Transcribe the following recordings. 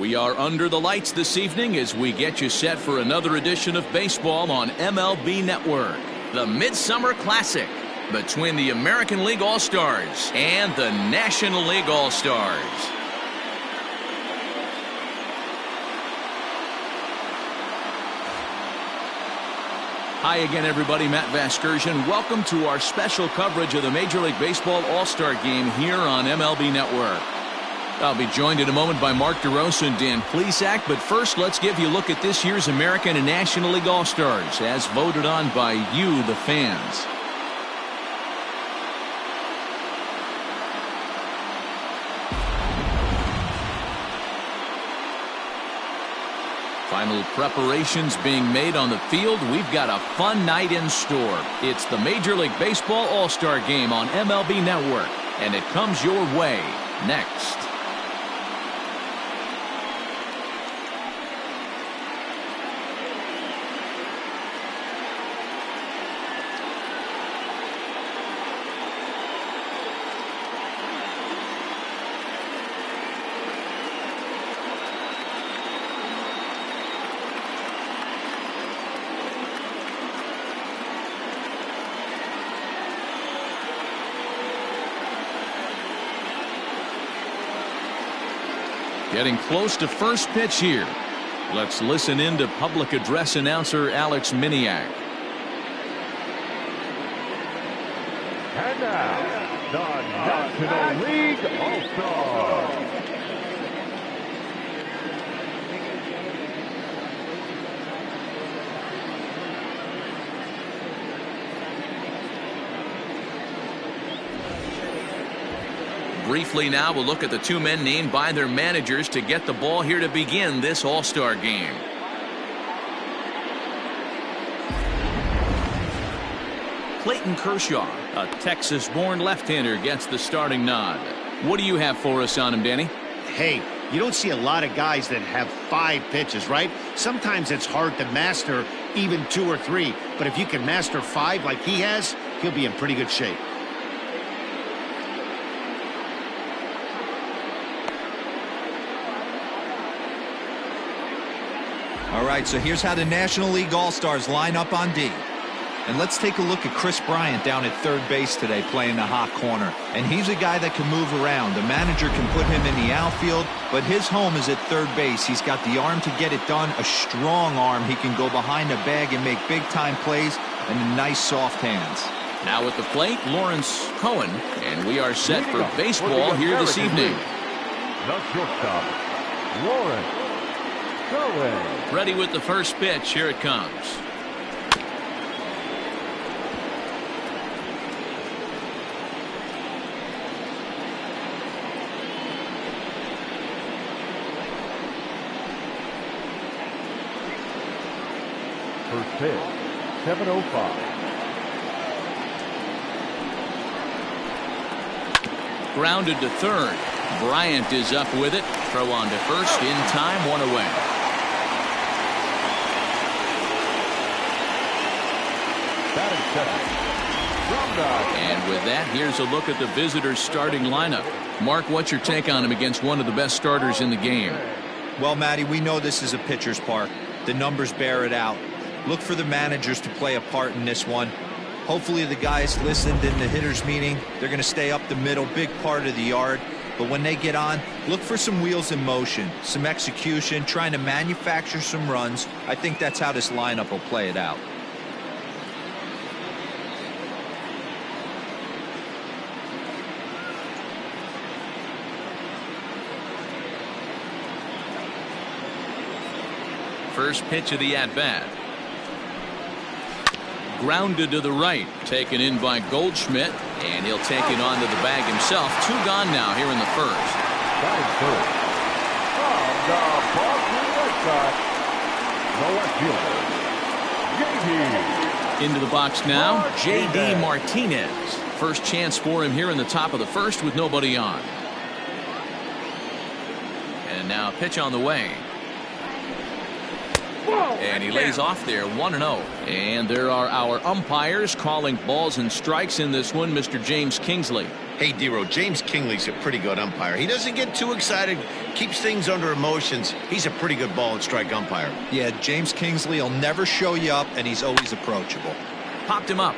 We are under the lights this evening as we get you set for another edition of baseball on MLB Network. The Midsummer Classic between the American League All-Stars and the National League All-Stars. Hi again, everybody. Matt Vasgersian. Welcome to our special coverage of the Major League Baseball All-Star Game here on MLB Network. I'll be joined in a moment by Mark DeRosa and Dan Plesac, but first let's give you a look at this year's American and National League All-Stars as voted on by you, the fans. Final preparations being made on the field. We've got a fun night in store. It's the Major League Baseball All-Star Game on MLB Network, and it comes your way next. Getting close to first pitch here. Let's listen in to public address announcer Alex Miniak. And now, the National League All-Star. Briefly now, we'll look at the two men named by their managers to get the ball here to begin this All-Star Game. Clayton Kershaw, a Texas-born left-hander, gets the starting nod. What do you have for us on him, Danny? Hey, you don't see a lot of guys that have 5 pitches, right? Sometimes it's hard to master even 2 or 3, but if you can master 5 like he has, he'll be in pretty good shape. All right, so here's how the National League All-Stars line up on D. And let's take a look at Chris Bryant down at third base today playing the hot corner. And he's a guy that can move around. The manager can put him in the outfield, but his home is at third base. He's got the arm to get it done, a strong arm. He can go behind the bag and make big-time plays, and nice soft hands. Now at the plate, Lawrence Kohan, and we are set for baseball here this evening. The shortstop, Lawrence Kohan. Ready with the first pitch. Here it comes. First pitch, 7:05. Grounded to third. Bryant is up with it. Throw on to first in time, 1 away. And with that, here's a look at the visitors' starting lineup. Mark, what's your take on him against one of the best starters in the game? Well, Matty, we know this is a pitcher's park. The numbers bear it out. Look for the managers to play a part in this one. Hopefully the guys listened in the hitters meeting. They're going to stay up the middle, big part of the yard. But when they get on, look for some wheels in motion, some execution, trying to manufacture some runs. I think that's how this lineup will play it out. First pitch of the at-bat. Grounded to the right. Taken in by Goldschmidt. And he'll take it onto the bag himself. 2 gone now here in the first. Batting first. From the Boston Red Sox, the left fielder, J.D. Into the box now, J.D. Martinez. First chance for him here in the top of the first with nobody on. And now a pitch on the way. And he lays off there 1-0. And there are our umpires calling balls and strikes in this one, Mr. James Kingsley. Hey, D-Row, James Kingley's a pretty good umpire. He doesn't get too excited, keeps things under emotions. He's a pretty good ball and strike umpire. Yeah, James Kingsley will never show you up, and he's always approachable. Popped him up.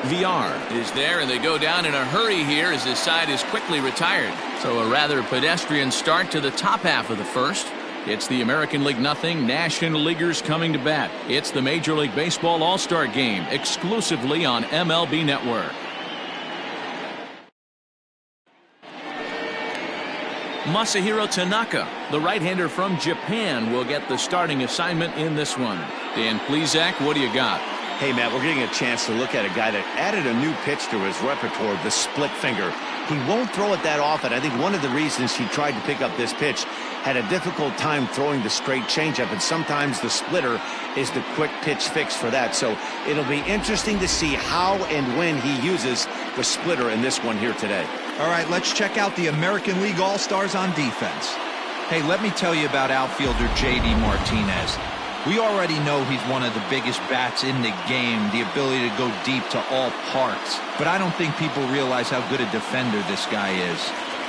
VR is there, and they go down in a hurry here as his side is quickly retired. So a rather pedestrian start to the top half of the first. It's the American League nothing, National Leaguers coming to bat. It's the Major League Baseball All-Star Game, exclusively on MLB Network. Masahiro Tanaka, the right-hander from Japan, will get the starting assignment in this one. Dan Plesac, what do you got? Hey, Matt, we're getting a chance to look at a guy that added a new pitch to his repertoire, the split finger. He won't throw it that often. I think one of the reasons he tried to pick up this pitch, had a difficult time throwing the straight changeup, and sometimes the splitter is the quick pitch fix for that. So it'll be interesting to see how and when he uses the splitter in this one here today. All right, let's check out the American League All-Stars on defense. Hey, let me tell you about outfielder J.D. Martinez. We already know he's one of the biggest bats in the game, the ability to go deep to all parks. But I don't think people realize how good a defender this guy is.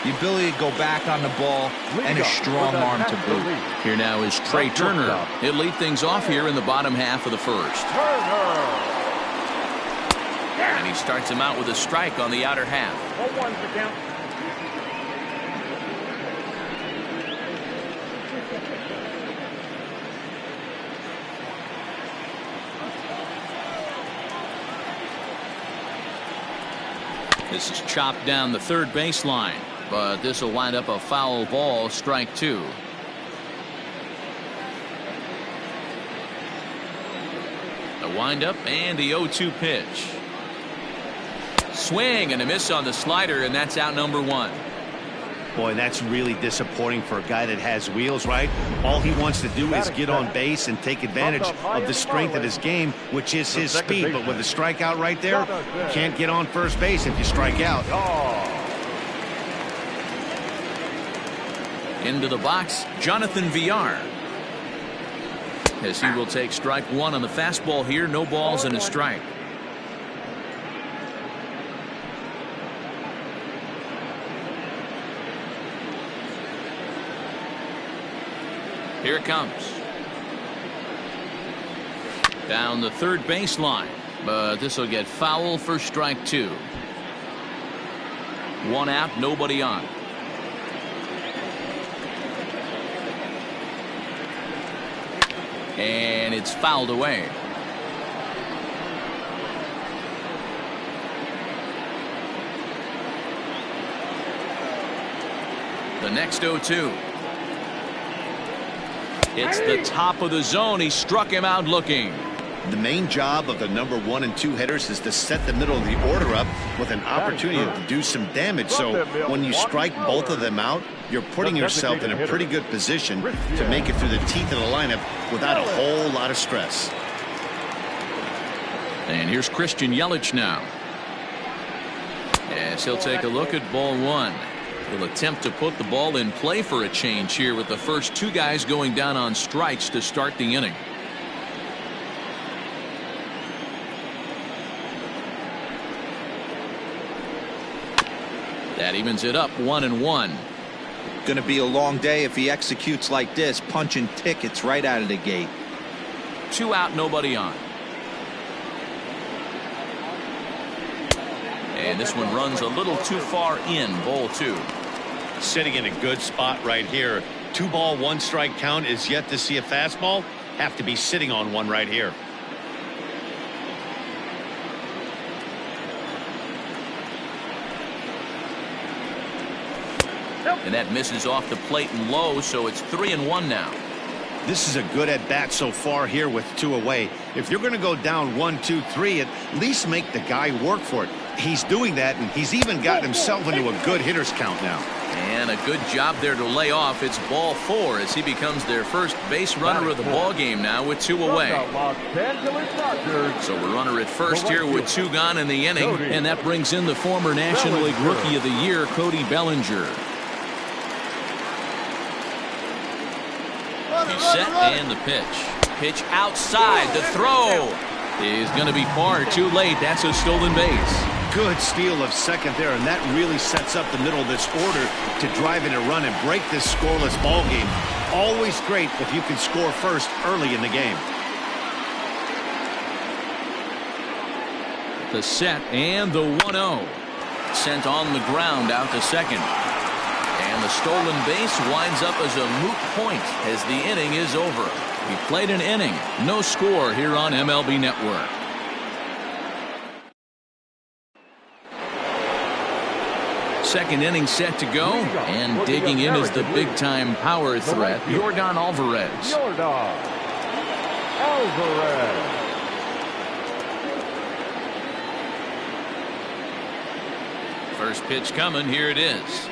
The ability to go back on the ball and a strong arm to boot. Here now is Trey Turner. He'll lead things off here in the bottom half of the first. And he starts him out with a strike on the outer half. 0-1 to count. This is chopped down the third baseline, but this will wind up a foul ball, strike two. A windup and the 0-2 pitch. Swing and a miss on the slider, and that's out number one. Boy, that's really disappointing for a guy that has wheels, right? All he wants to do is get on base and take advantage of the strength of his game, which is his speed. But with the strikeout right there, you can't get on first base if you strike out. Into the box, Jonathan VR. As he will take strike one on the fastball here, no balls and a strike. Here it comes. Down the third baseline, but this will get foul for strike two. One out, nobody on. And it's fouled away. The next 0-2. It's the top of the zone. He struck him out looking. The main job of the number 1 and 2 hitters is to set the middle of the order up with an opportunity to do some damage. So when you strike both of them out, you're putting yourself in a pretty good position to make it through the teeth of the lineup without a whole lot of stress. And here's Christian Yelich now. As he'll take a look at ball one. He'll attempt to put the ball in play for a change here with the first two guys going down on strikes to start the inning. That evens it up 1-1. Going to be a long day if he executes like this, punching tickets right out of the gate. 2 out, nobody on. And this one runs a little too far in, ball 2. Sitting in a good spot right here. 2 ball, 1 strike count is yet to see a fastball. Have to be sitting on one right here. And that misses off the plate and low, so it's 3-1 now. This is a good at bat so far here with 2 away. If you're going to go down 1, 2, 3, at least make the guy work for it. He's doing that, and he's even gotten himself into a good hitter's count now. And a good job there to lay off. It's ball 4 as he becomes their first base runner of the ball game now with 2 away. So a runner at first here with 2 gone in the inning, and that brings in the former National League Rookie of the Year, Cody Bellinger. He's set and the pitch. Pitch outside. The throw is going to be far too late. That's a stolen base. Good steal of second there, and that really sets up the middle of this order to drive in a run and break this scoreless ball game. Always great if you can score first early in the game. The set and the 1-0. Sent on the ground out to second. And the stolen base winds up as a moot point as the inning is over. We played an inning. No score here on MLB Network. Second inning set to go. And digging in is the big-time power threat, Yordan Alvarez. Yordan Alvarez. First pitch coming. Here it is.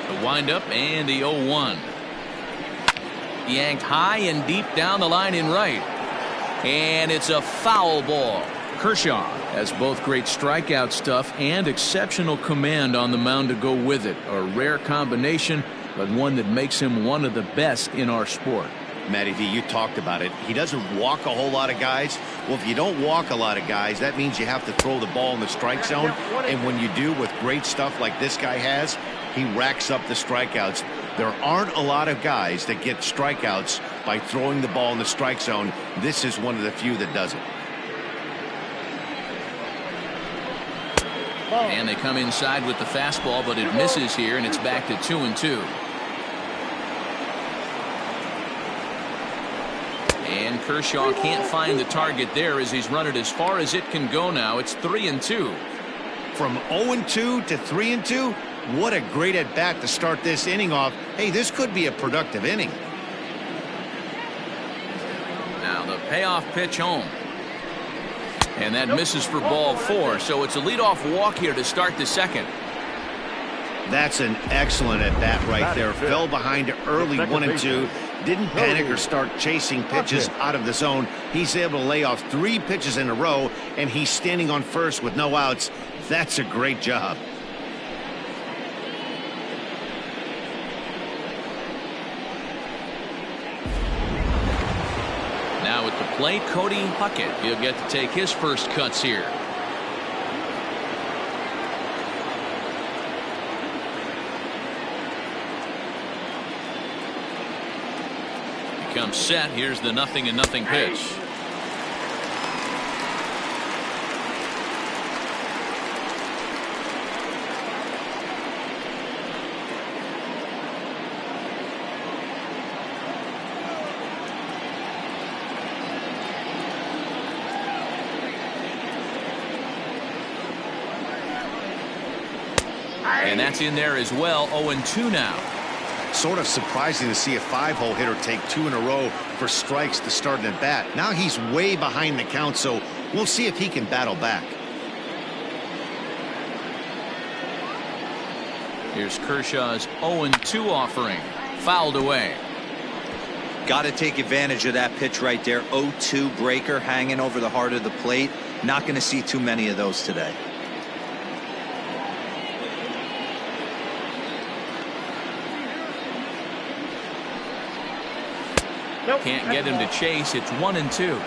The windup and the 0-1. Yanked high and deep down the line in right. And it's a foul ball. Kershaw has both great strikeout stuff and exceptional command on the mound to go with it. A rare combination, but one that makes him one of the best in our sport. Matty V, you talked about it. He doesn't walk a whole lot of guys. Well, if you don't walk a lot of guys, that means you have to throw the ball in the strike zone. And when you do with great stuff like this guy has, he racks up the strikeouts. There aren't a lot of guys that get strikeouts by throwing the ball in the strike zone. This is one of the few that does it. And they come inside with the fastball, but it misses here, and it's back to 2-2. And Kershaw can't find the target there as he's run it as far as it can go now. It's 3-2. From 0-2 to 3-2, what a great at-bat to start this inning off. Hey, this could be a productive inning. Now the payoff pitch home. And that misses for ball 4, so it's a leadoff walk here to start the second. That's an excellent at-bat right there. Fell behind early 1-2. Didn't panic or start chasing pitches out of the zone. He's able to lay off 3 pitches in a row, and he's standing on first with no outs. That's a great job. Now at the plate, Cody Puckett. He'll get to take his first cuts here. Comes set. Here's the 0-0 pitch. And that's in there as well. 0-2 now. Sort of surprising to see a 5-hole hitter take 2 in a row for strikes to start an at-bat. Now he's way behind the count, so we'll see if he can battle back. Here's Kershaw's 0-2 offering. Fouled away. Got to take advantage of that pitch right there. 0-2 breaker hanging over the heart of the plate. Not going to see too many of those today. Can't get him to chase. It's 1-2.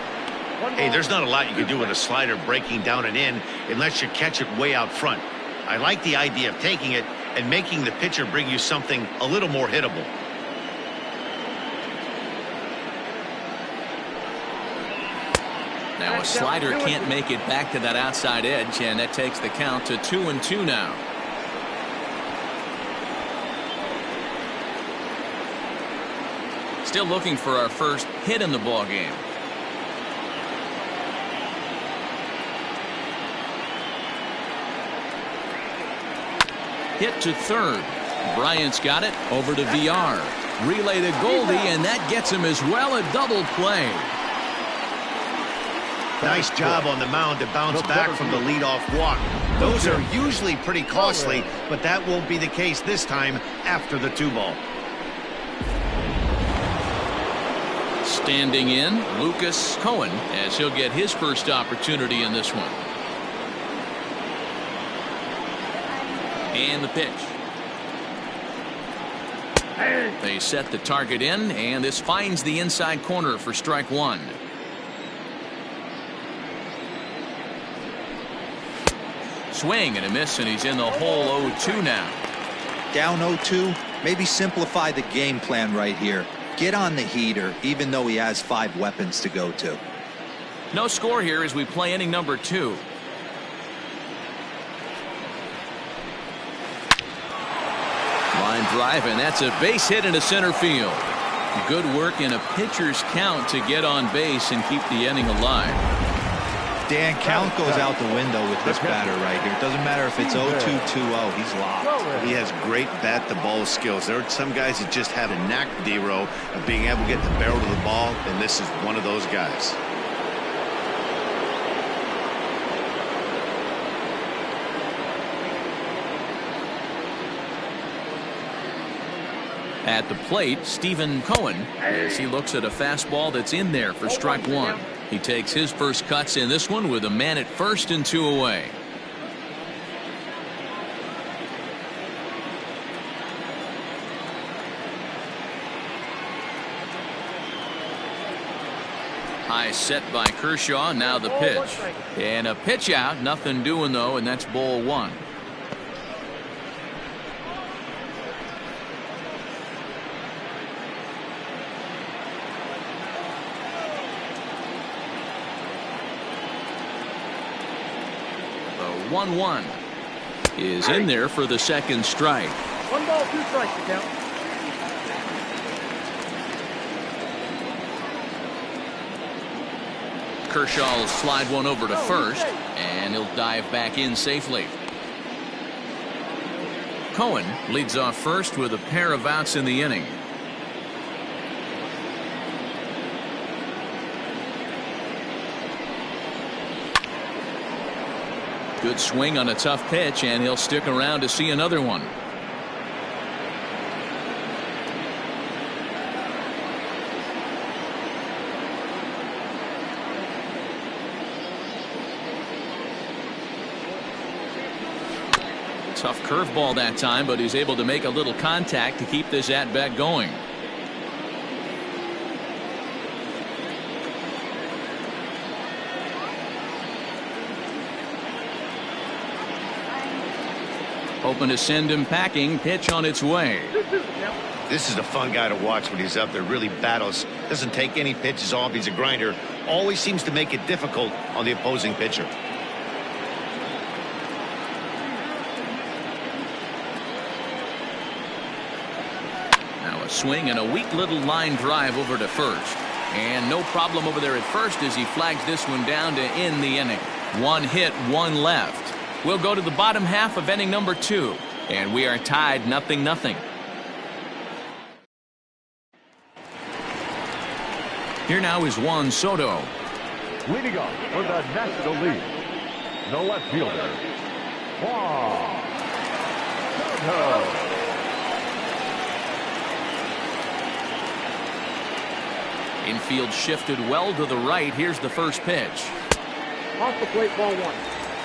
Hey, there's not a lot you can do with a slider breaking down and in unless you catch it way out front. I like the idea of taking it and making the pitcher bring you something a little more hittable. Now a slider can't make it back to that outside edge, and that takes the count to 2-2 now. Still looking for our first hit in the ball game. Hit to third. Bryant's got it over to VR. Relay to Goldie, and that gets him as well. A double play. Nice job on the mound to bounce back from the leadoff walk. Those are usually pretty costly, but that won't be the case this time after the 2-ball. Standing in, Kohan, as he'll get his first opportunity in this one. And the pitch. They set the target in, and this finds the inside corner for strike one. Swing and a miss, and he's in the hole 0-2 now. Down 0-2, maybe simplify the game plan right here. Get on the heater, even though he has 5 weapons to go to. No score here as we play inning number 2. Line drive, and that's a base hit into center field. Good work in a pitcher's count to get on base and keep the inning alive. Dan, count goes out the window with this batter right here. It doesn't matter if it's 0-2, 2-0. He's locked. He has great bat-to-ball skills. There are some guys that just have a knack, D-Row, of being able to get the barrel of the ball, and this is one of those guys. At the plate, Kohan, as he looks at a fastball that's in there for strike one. He takes his first cuts in this one with a man at first and 2 away. High set by Kershaw. Now the pitch. And a pitch out. Nothing doing, though, and that's ball 1. The 1-1 is in there for the second strike. 1 ball, 2 strikes to count. Kershaw will slide one over to first, and he'll dive back in safely. Kohan leads off first with a pair of outs in the inning. Good swing on a tough pitch, and he'll stick around to see another one. Tough curveball that time, but he's able to make a little contact to keep this at-bat going. Hoping to send him packing. Pitch on its way. This is a fun guy to watch when he's up there. Really battles. Doesn't take any pitches off. He's a grinder. Always seems to make it difficult on the opposing pitcher. Now a swing and a weak little line drive over to first. And no problem over there at first as he flags this one down to end the inning. 1 hit, 1 left. We'll go to the bottom half of inning number 2, and we are tied 0-0. Here now is Juan Soto. Leading off for the National League, the left fielder, Juan Soto. Infield shifted well to the right. Here's the first pitch. Off the plate, ball 1.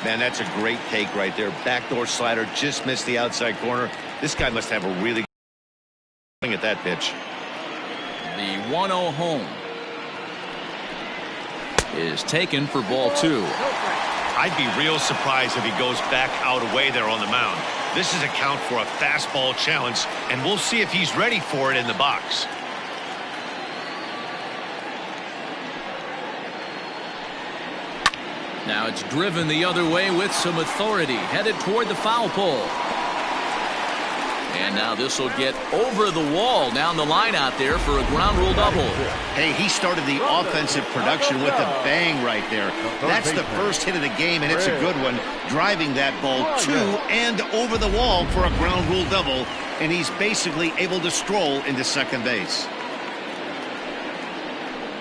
Man, that's a great take right there. Backdoor slider, just missed the outside corner. This guy must have a really good swing at that pitch. The 1-0 home is taken for ball 2. I'd be real surprised if he goes back out away there on the mound. This is a count for a fastball challenge, and we'll see if he's ready for it in the box. Now it's driven the other way with some authority, headed toward the foul pole. And now this will get over the wall down the line out there for a ground rule double. Hey, he started the offensive production with a bang right there. That's the first hit of the game, and it's a good one, driving that ball to and over the wall for a ground rule double, and he's basically able to stroll into second base.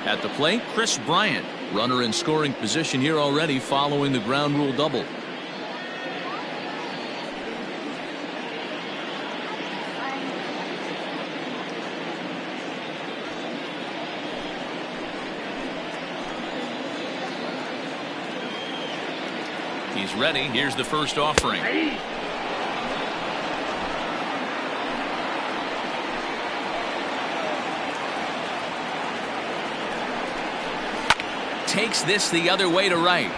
At the plate, Kris Bryant. Runner in scoring position here already following the ground rule double. He's ready. Here's the first offering. Takes this the other way to right.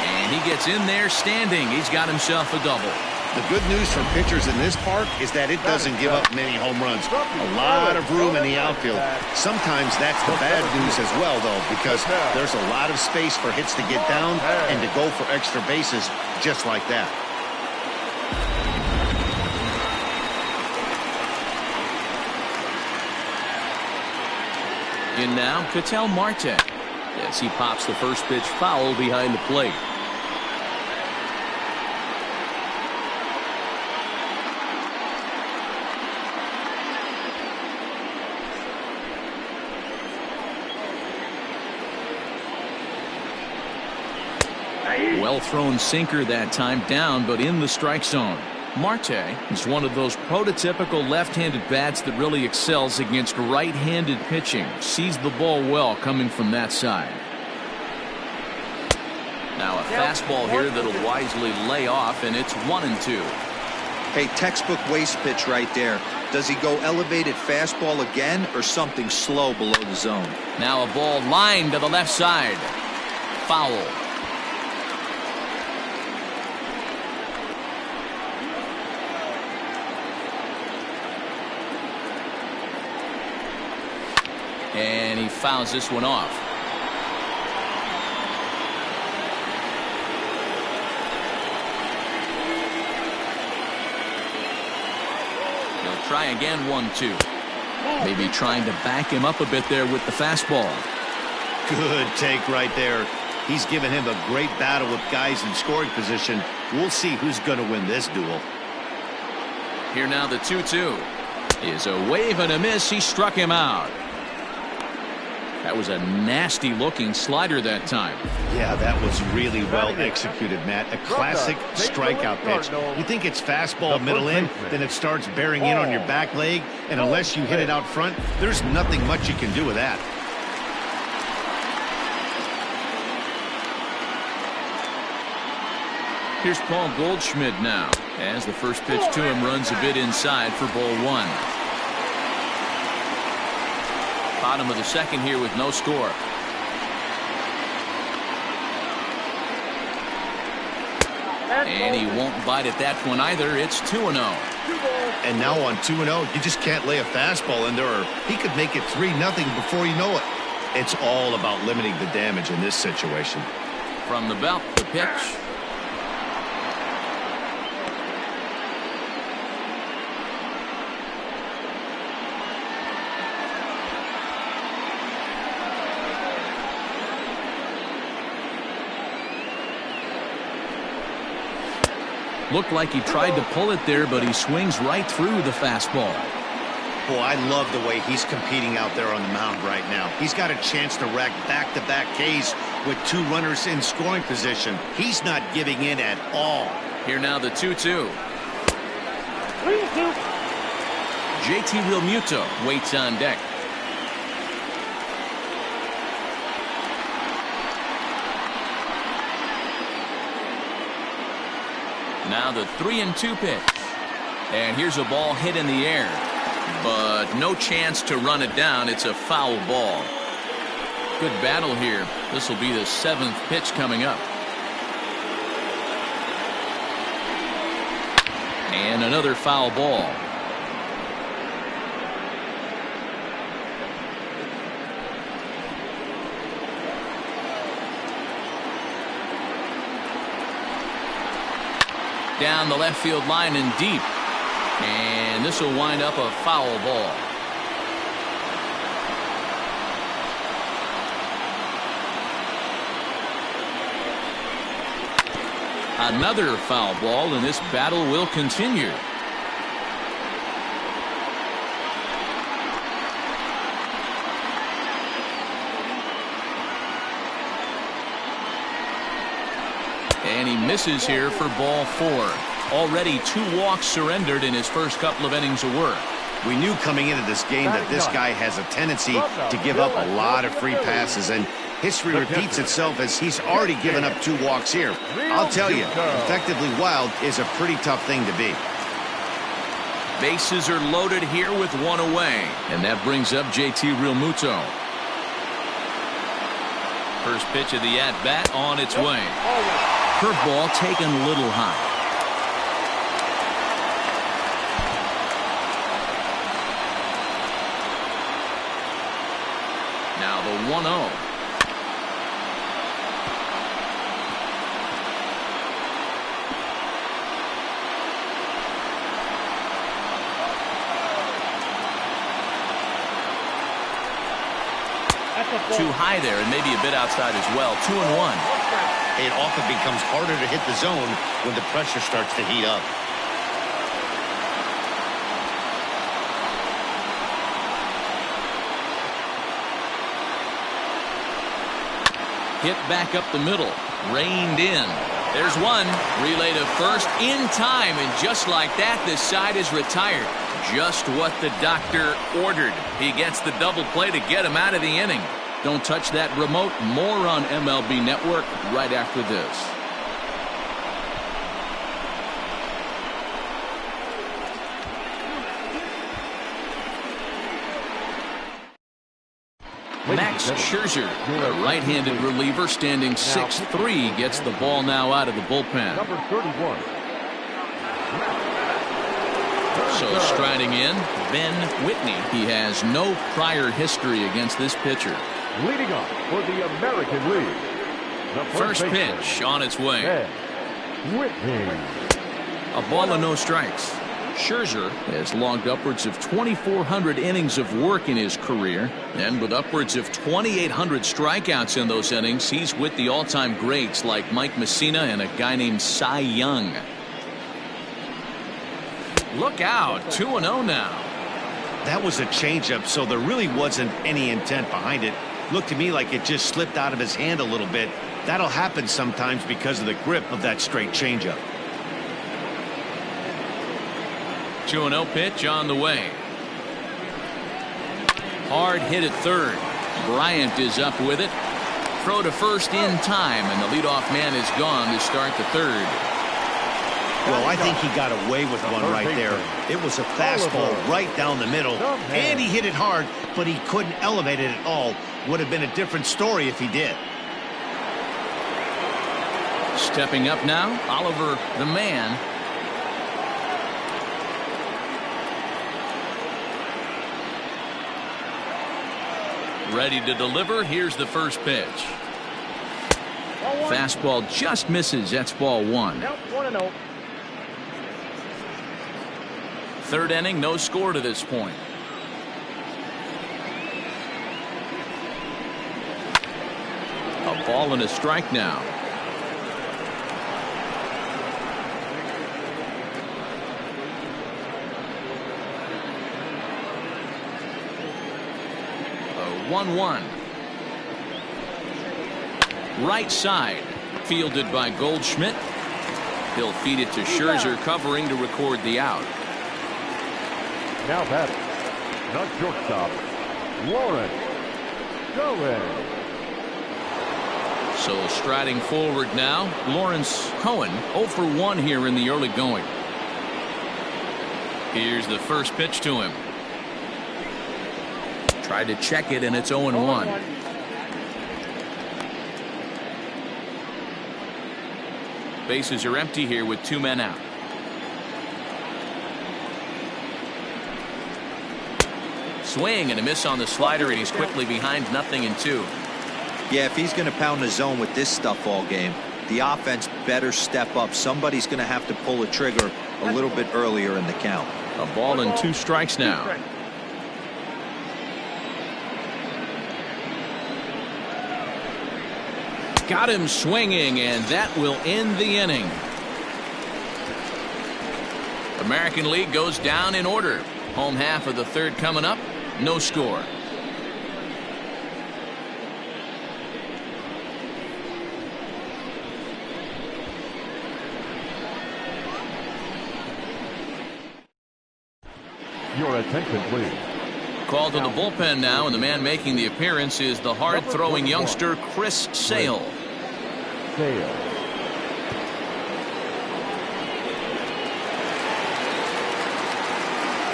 And he gets in there standing. He's got himself a double. The good news for pitchers in this park is that it doesn't give up many home runs. A lot of room in the outfield. Sometimes that's the bad news as well, though, because there's a lot of space for hits to get down and to go for extra bases just like that. In now, Ketel Marte. As he pops the first pitch foul behind the plate. Well thrown sinker that time, down but in the strike zone. Marte is one of those prototypical left-handed bats that really excels against right-handed pitching. Sees the ball well coming from that side. Now a fastball here that'll wisely lay off, and it's 1-2. Hey, textbook waste pitch right there. Does he go elevated fastball again or something slow below the zone? Now a ball lined to the left side. Foul. And he fouls this one off. He'll try again, 1-2. Maybe trying to back him up a bit there with the fastball. Good take right there. He's given him a great battle with guys in scoring position. We'll see who's going to win this duel. Here now the 2-2 is a wave and a miss. He struck him out. That was a nasty looking slider that time. Yeah, that was really well executed, Matt. A classic strikeout pitch. You think it's fastball middle in, then it starts bearing in on your back leg, and unless you hit it out front, there's nothing much you can do with that. Here's Paul Goldschmidt now, as the first pitch to him runs a bit inside for ball one. Bottom of the second here with no score. And he won't bite at that one either. It's 2-0. And now on 2-0, you just can't lay a fastball in there, or he could make it 3-0 before you know it. It's all about limiting the damage in this situation. From the belt, the pitch. Looked like he tried to pull it there, but he swings right through the fastball. Boy, I love the way he's competing out there on the mound right now. He's got a chance to rack back-to-back Ks with two runners in scoring position. He's not giving in at all. Here now the 2-2. JT Realmuto waits on deck. Now the 3-2 pitch. And here's a ball hit in the air, but no chance to run it down. It's a foul ball. Good battle here. This will be the 7th pitch coming up. And another foul ball. Down the left field line and deep. And this will wind up a foul ball. Another foul ball, and this battle will continue. And he misses here for ball 4. Already 2 walks surrendered in his first couple of innings of work. We knew coming into this game that this guy has a tendency to give up a lot of free passes, and history repeats itself as he's already given up 2 walks here. I'll tell you, effectively wild is a pretty tough thing to be. Bases are loaded here with 1 away, and that brings up JT Realmuto. First pitch of the at-bat on its way. Curveball taken a little high. Now the 1-0. Too high there and maybe a bit outside as well. 2-1. It often becomes harder to hit the zone when the pressure starts to heat up. Hit back up the middle. Reined in. There's one. Relay to first in time, and just like that, this side is retired. Just what the doctor ordered. He gets the double play to get him out of the inning. Don't touch that remote. More on MLB Network right after this. Max Scherzer, the right-handed reliever, standing 6'3", gets the ball now out of the bullpen. Number 31. So striding in, Ben Whitney. He has no prior history against this pitcher. Leading off for the American League. The First pitch on its way. Ben Whitney. A ball and no strikes. Scherzer has logged upwards of 2,400 innings of work in his career, and with upwards of 2,800 strikeouts in those innings, he's with the all-time greats like Mike Mussina and a guy named Cy Young. Look out, 2-0 now. That was a changeup, so there really wasn't any intent behind it. Looked to me like it just slipped out of his hand a little bit. That'll happen sometimes because of the grip of that straight changeup. 2-0 pitch on the way. Hard hit at third. Bryant is up with it. Throw to first in time, and the leadoff man is gone to start the third. Well, I think he got away with one right there. It was a fastball right down the middle, and he hit it hard, but he couldn't elevate it at all. Would have been a different story if he did. Stepping up now, Oliver the man. Ready to deliver. Here's the first pitch. Fastball just misses. That's ball 1. 1-0. Third inning, no score to this point. A ball and a strike now. A 1-1. Right side, fielded by Goldschmidt. He'll feed it to Scherzer, covering to record the out. Now batting, the shortstop, Lawrence Cohen. So striding forward now, Lawrence Cohen, 0 for 1 here in the early going. Here's the first pitch to him. Tried to check it, and it's 0-1. Bases are empty here with 2 men out. Swing and a miss on the slider, and he's quickly behind 0-2. Yeah, if he's going to pound the zone with this stuff all game, the offense better step up. Somebody's going to have to pull a trigger a little bit earlier in the count. A ball and 2 strikes now. Got him swinging, and that will end the inning. American League goes down in order. Home half of the third coming up. No score. Your attention, please. Called to the bullpen now, and the man making the appearance is the hard-throwing youngster Chris Sale.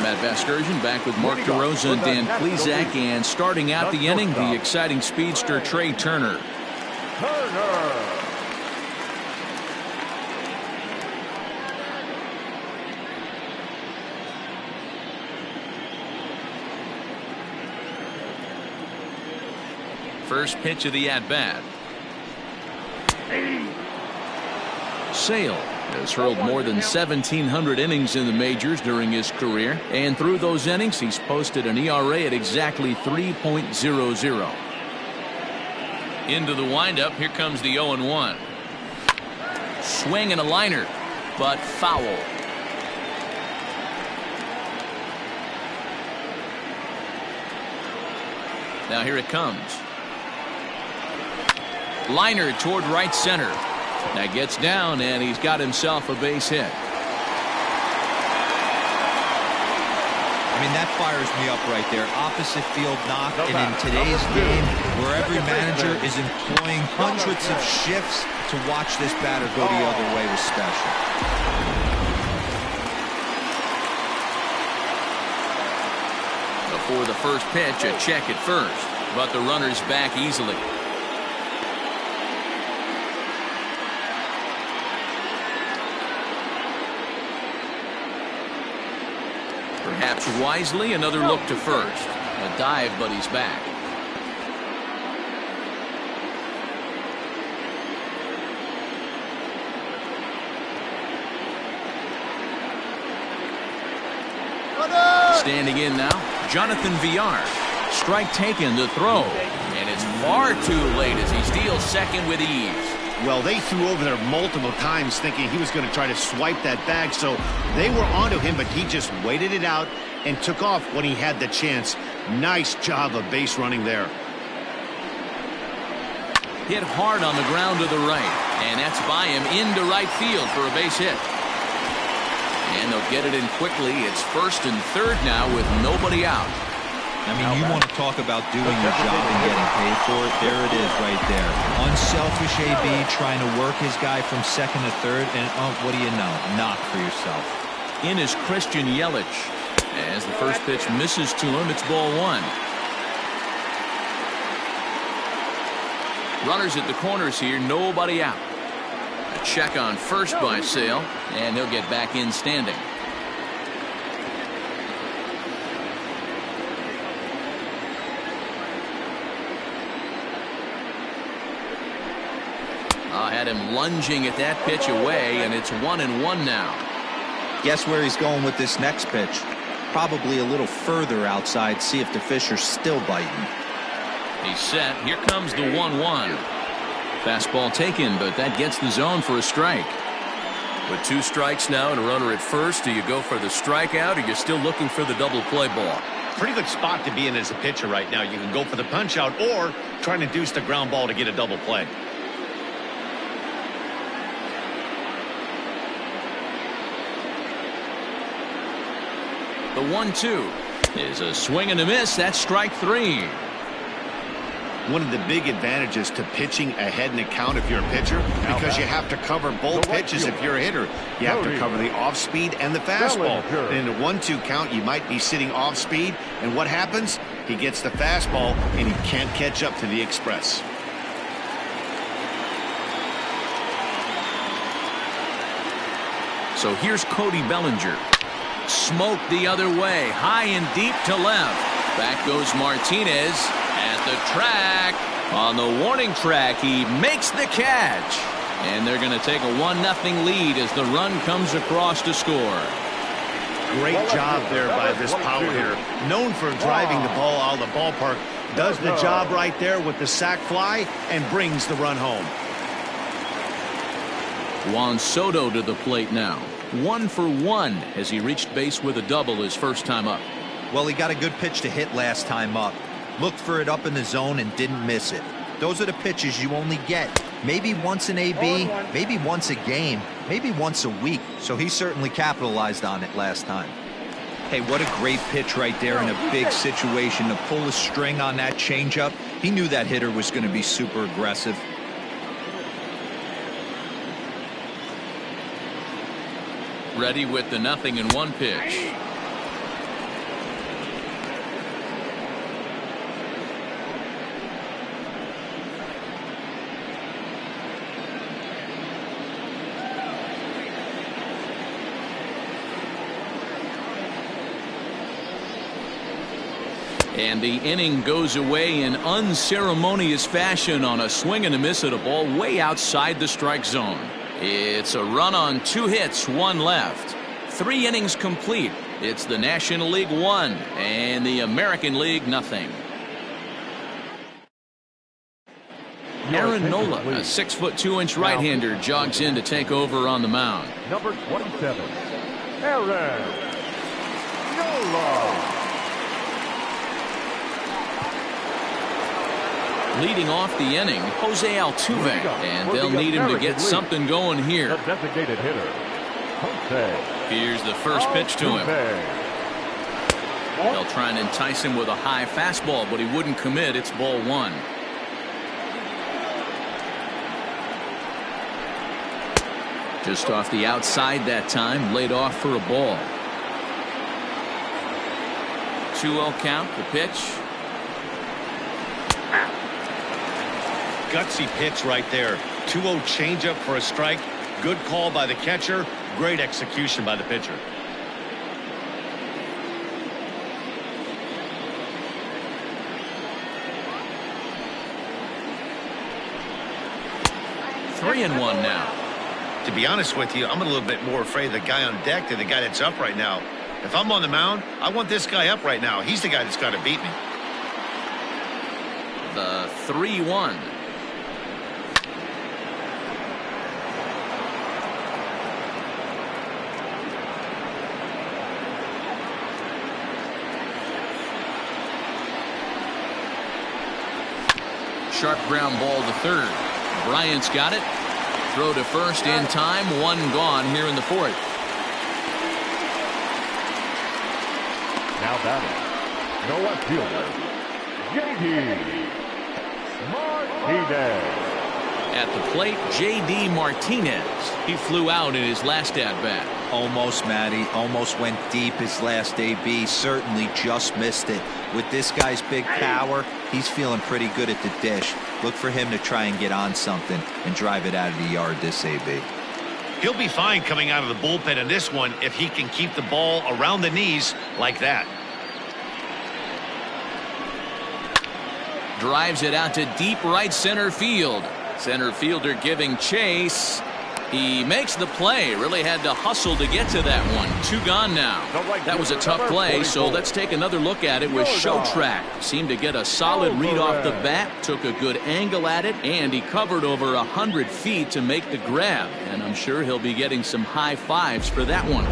Matt Vasgersian back with Mark DeRosa and Dan Plesac, and starting out the inning, the exciting speedster Trey Turner. First pitch of the at-bat. Sale has hurled more than 1,700 innings in the majors during his career, and through those innings he's posted an ERA at exactly 3.00. Into the windup, here comes the 0-1. Swing and a liner, but foul. Now here it comes. Liner toward right center. That gets down, and he's got himself a base hit. I mean, that fires me up right there. Opposite field knock, and in today's game, where every manager is employing hundreds of shifts, to watch this batter go the other way was special. Before the first pitch, a check at first, but the runner's back easily. Perhaps wisely, another look to first. A dive, but he's back. Standing in now, Jonathan Villar. Strike taken to throw. And it's far too late as he steals second with ease. Well, they threw over there multiple times thinking he was going to try to swipe that bag, so they were onto him, but he just waited it out and took off when he had the chance. Nice job of base running there. Hit hard on the ground to the right, and that's by him into right field for a base hit. And they'll get it in quickly. It's first and third now with nobody out. I mean, you want to talk about doing your job and getting paid for it. There it is right there. Unselfish AB trying to work his guy from second to third, and what do you know? Knock for yourself. In is Christian Yelich. As the first pitch misses to him, it's ball one. Runners at the corners here, nobody out. A check on first by Sale, and he'll get back in standing. Had him lunging at that pitch away, and it's 1-1 now. Guess where he's going with this next pitch? Probably a little further outside, see if the fish are still biting. He's set. Here comes the 1-1. Fastball taken, but that gets the zone for a strike. With 2 strikes now and a runner at first, do you go for the strikeout, or you're still looking for the double play ball? Pretty good spot to be in as a pitcher right now. You can go for the punch out or try to deuce the ground ball to get a double play. The 1-2 is a swing and a miss. That's strike 3. One of the big advantages to pitching ahead in the count if you're a pitcher, because you have to cover both pitches if you're a hitter. You have to cover the off speed and the fastball. And in a 1-2 count, you might be sitting off speed, and what happens? He gets the fastball and he can't catch up to the express. So here's Cody Bellinger. Smoke the other way, high and deep to left. Back goes Martinez at the track. On the warning track, he makes the catch. And they're going to take a 1-0 lead as the run comes across to score. Great job there by this power hitter. Known for driving the ball out of the ballpark. Does the job right there with the sac fly and brings the run home. Juan Soto to the plate now. 1 for 1 as he reached base with a double his first time up. Well, he got a good pitch to hit last time up. Looked for it up in the zone and didn't miss it. Those are the pitches you only get maybe once in AB, maybe once a game, maybe once a week. So he certainly capitalized on it last time. Hey, what a great pitch right there in a big situation to pull a string on that changeup. He knew that hitter was going to be super aggressive. Ready with the 0-1 pitch. And the inning goes away in unceremonious fashion on a swing and a miss at a ball way outside the strike zone. It's a run on 2 hits, 1 left. 3 innings complete. It's the National League 1 and the American League nothing. Aaron Nola, a 6'2" right-hander, jogs in to take over on the mound. Number 27, Aaron Nola. Leading off the inning, Jose Altuve, and they'll need him to get something going here. The designated hitter, Jose. Here's the first pitch to him. They'll try and entice him with a high fastball, but he wouldn't commit. It's ball 1. Just off the outside that time, laid off for a ball. 2-0 count, the pitch. Gutsy pitch right there. 2-0 changeup for a strike. Good call by the catcher. Great execution by the pitcher. Three and one now. To be honest with you, I'm a little bit more afraid of the guy on deck than the guy that's up right now. If I'm on the mound, I want this guy up right now. He's the guy that's got to beat me. The 3-1. Sharp ground ball to third. Bryant's got it. Throw to first in time. 1 gone here in the 4th. Now batting, no left fielder, J.D. Martinez. At the plate, J.D. Martinez. He flew out in his last at-bat. Almost, Matty. Almost went deep his last AB. Certainly just missed it. With this guy's big power, he's feeling pretty good at the dish. Look for him to try and get on something and drive it out of the yard this AB. He'll be fine coming out of the bullpen in this one if he can keep the ball around the knees like that. Drives it out to deep right center field. Center fielder giving chase. He makes the play. Really had to hustle to get to that one. 2 gone now. That was a tough play, so let's take another look at it with Showtrack. Seemed to get a solid read off the bat, took a good angle at it, and he covered over 100 feet to make the grab. And I'm sure he'll be getting some high fives for that one.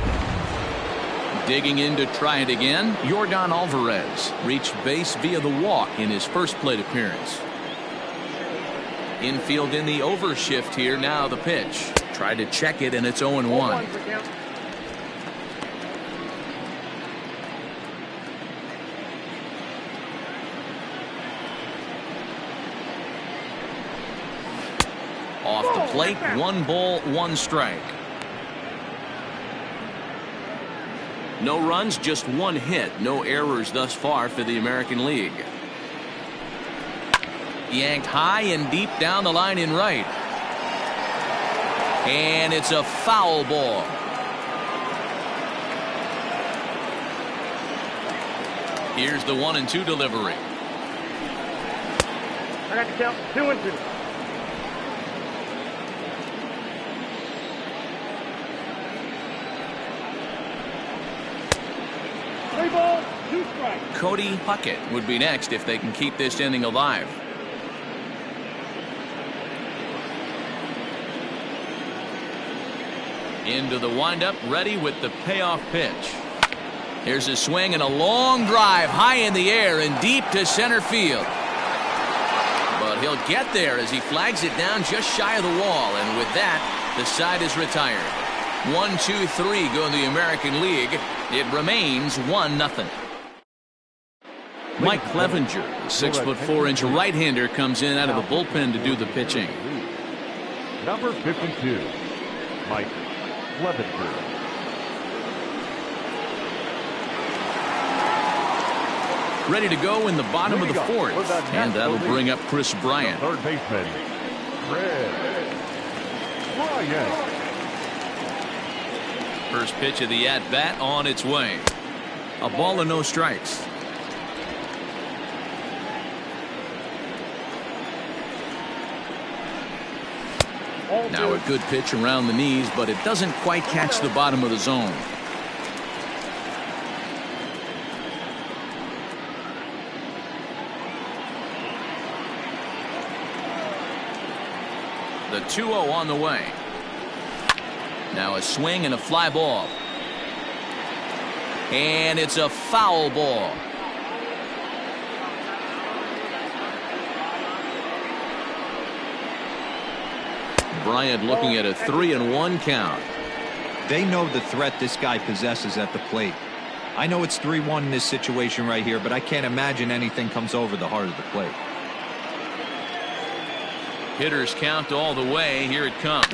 Digging in to try it again, Yordan Alvarez reached base via the walk in his first plate appearance. Infield in the overshift here. Now the pitch. Tried to check it, and it's 0-1. Off the plate, 1 ball, 1 strike. No runs, just 1 hit. No errors thus far for the American League. Yanked high and deep down the line in right. And it's a foul ball. Here's the 1-2 delivery. I got the count. 2-2. Three balls, 2 strikes. Cody Puckett would be next if they can keep this inning alive. Into the windup, ready with the payoff pitch. Here's a swing and a long drive high in the air and deep to center field. But he'll get there as he flags it down just shy of the wall, and with that, the side is retired. 1, 2, 3 go in the American League. It remains 1-0. Mike Clevenger, the 6'4" right-hander, comes in out of the bullpen to do the pitching. Number 52, Mike Clevenger. Ready to go in the bottom of the fourth, and that'll bring up Chris Bryant. Third baseman, Chris Bryant. First pitch of the at-bat on its way. A ball and no strikes. Now a good pitch around the knees, but it doesn't quite catch the bottom of the zone. The 2-0 on the way. Now a swing and a fly ball. And it's a foul ball. Bryant looking at a 3-1 count. They know the threat this guy possesses at the plate. I know it's 3-1 in this situation right here, but I can't imagine anything comes over the heart of the plate. Hitters count all the way. Here it comes.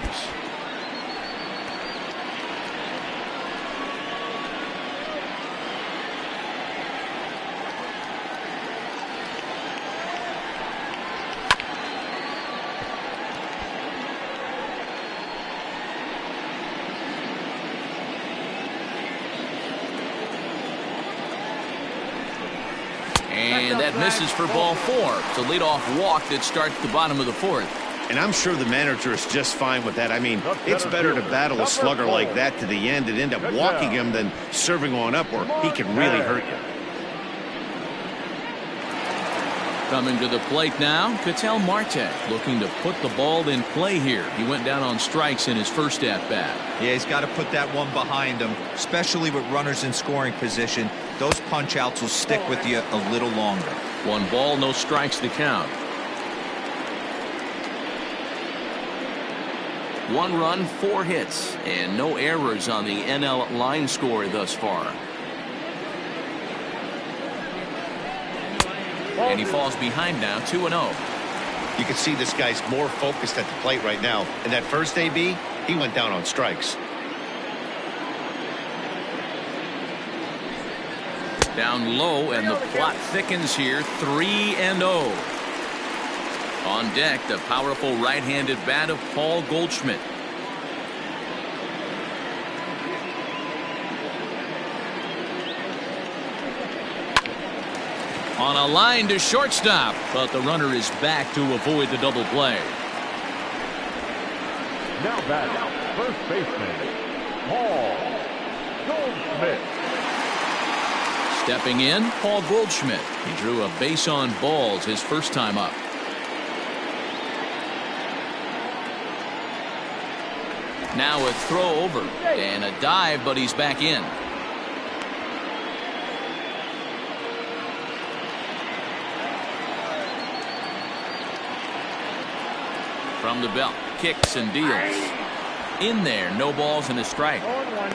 And that misses for ball 4. It's a leadoff walk that starts the bottom of the fourth. And I'm sure the manager is just fine with that. I mean, it's better to battle a slugger like that to the end and end up walking him than serving on up where he can really hurt you. Coming to the plate now, Ketel Marte looking to put the ball in play here. He went down on strikes in his first at-bat. Yeah, he's got to put that one behind him, especially with runners in scoring position. Those punch-outs will stick with you a little longer. 1 ball, no strikes to count. 1 run, 4 hits, and no errors on the NL line score thus far. And he falls behind now, 2-0. You can see this guy's more focused at the plate right now. In that first AB, he went down on strikes. Down low, and the plot thickens here, 3-0. On deck, the powerful right-handed bat of Paul Goldschmidt. On a line to shortstop, but the runner is back to avoid the double play. Now batting, first baseman, Paul Goldschmidt. Stepping in, Paul Goldschmidt. He drew a base on balls his first time up. Now a throw over and a dive, but he's back in. From the belt, kicks and deals. In there, no balls and a strike. 0-1.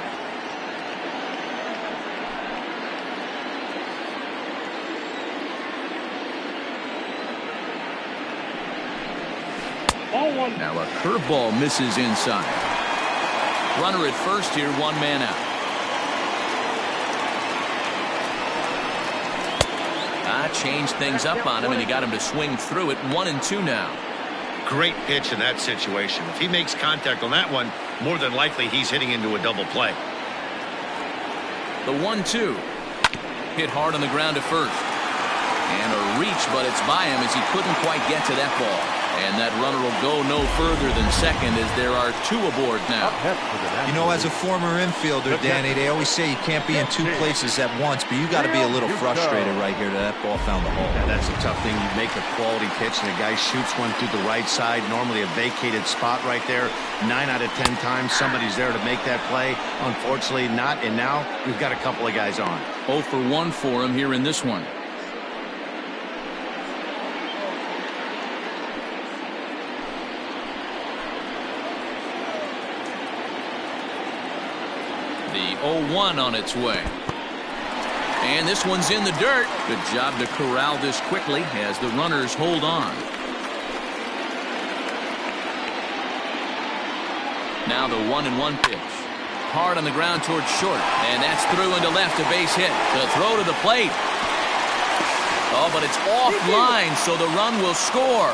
Now a curveball misses inside. Runner at first here, 1 man out. Changed things up on him, and he got him to swing through it. 1-2 now. Great pitch in that situation. If he makes contact on that one, more than likely he's hitting into a double play. The 1-2. Hit hard on the ground at first. And a reach, but it's by him as he couldn't quite get to that ball. And that runner will go no further than second as there are 2 aboard now. You know, as a former infielder, Danny, they always say you can't be in 2 places at once, but you got to be a little frustrated right here that ball found the hole. Yeah, that's a tough thing. You make a quality pitch and a guy shoots one through the right side, normally a vacated spot right there. 9 out of 10 times somebody's there to make that play. Unfortunately not, and now we've got a couple of guys on. 0 for 1 for him here in this one. The 0-1 on its way. And this one's in the dirt. Good job to corral this quickly as the runners hold on. Now the 1-1 pitch. Hard on the ground towards short. And that's through into left, a base hit. The throw to the plate. Oh, but it's offline, so the run will score.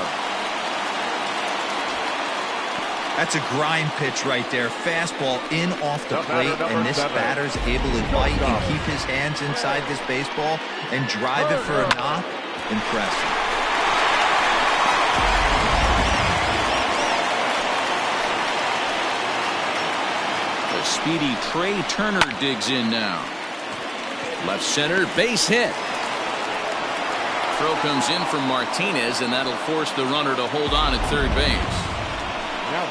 That's a grind pitch right there. Fastball in off the plate, and this batter's able to bite and keep his hands inside this baseball and drive it for a knock. Impressive. The speedy Trey Turner digs in now. Left center, base hit. Throw comes in from Martinez, and that'll force the runner to hold on at third base.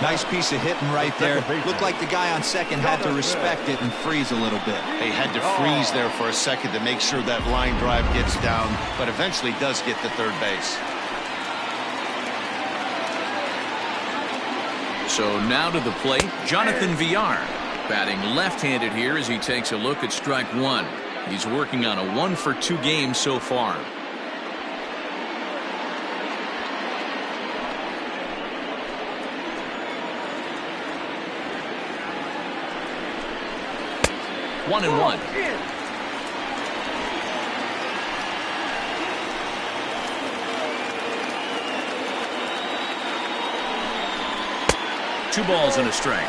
Nice piece of hitting right there. Looked like the guy on second had to respect it and freeze a little bit. They had to freeze there for a second to make sure that line drive gets down, but eventually does get to third base. So now to the plate, Jonathan Villar. Batting left-handed here as he takes a look at strike one. He's working on a 1-for-2 game so far. One and one. Two balls and a strike.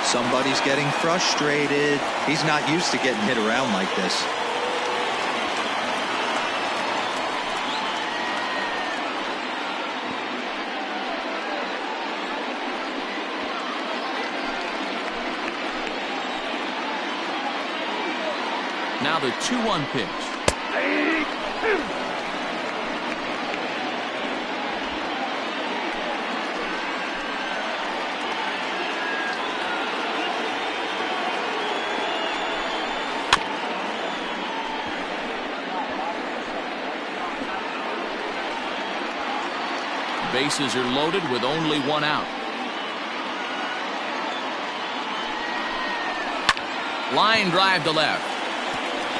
Somebody's getting frustrated. He's not used to getting hit around like this. Now the 2-1 pitch. Bases are loaded with only one out. Line drive to left.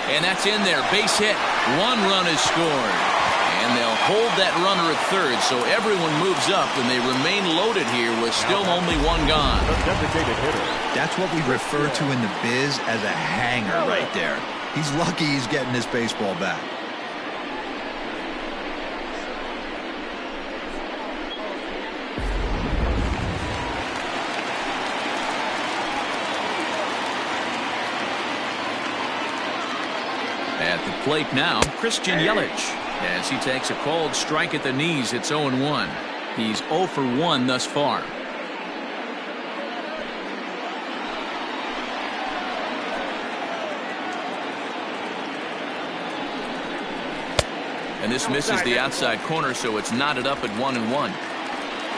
And that's in there. Base hit. One run is scored. And they'll hold that runner at third, so everyone moves up, and they remain loaded here with still only one gone. That's what we refer to in the biz as a hanger right there. He's lucky he's getting his baseball back. At the plate now, Christian Yelich. As he takes a called strike at the knees, it's 0-1. He's 0 for 1 thus far. And this misses the outside corner, so it's knotted up at 1-1.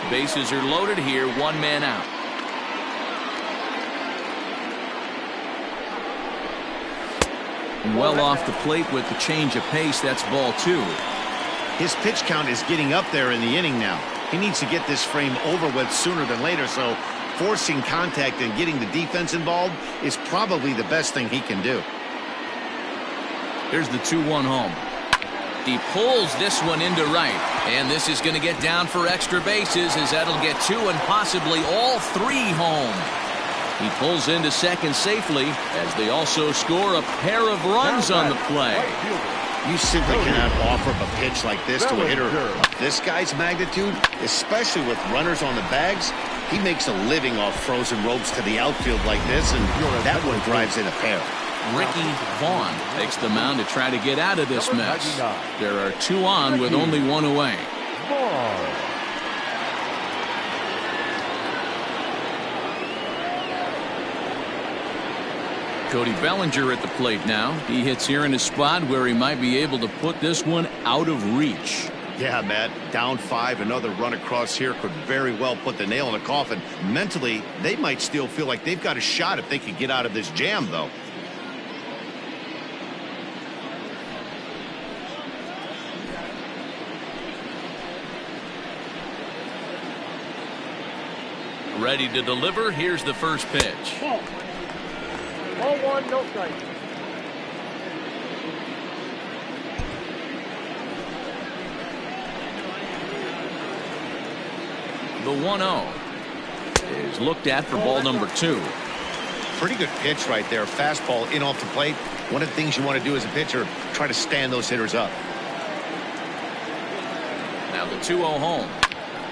Bases are loaded here, one man out. Well off the plate with the change of pace. That's ball 2. His pitch count is getting up there in the inning now. He needs to get this frame over with sooner than later, so forcing contact and getting the defense involved is probably the best thing he can do. Here's the 2-1 home. He pulls this one into right, and this is going to get down for extra bases as that'll get 2 and possibly all 3 home. He pulls into second safely as they also score a pair of runs on the play. You simply cannot offer up a pitch like this to a hitter of this guy's magnitude, especially with runners on the bags. He makes a living off frozen ropes to the outfield like this, and that one drives in a pair. Ricky Vaughn takes the mound to try to get out of this mess. There are 2 on with only 1 away. Cody Bellinger at the plate now. He hits here in a spot where he might be able to put this one out of reach. Yeah, Matt, down 5, another run across here could very well put the nail in the coffin. Mentally, they might still feel like they've got a shot if they could get out of this jam, though. Ready to deliver. Here's the first pitch. Ball one, no strike. The 1-0 is looked at for ball number 2. Pretty good pitch right there. Fastball in off the plate. One of the things you want to do as a pitcher, try to stand those hitters up. Now the 2-0 home.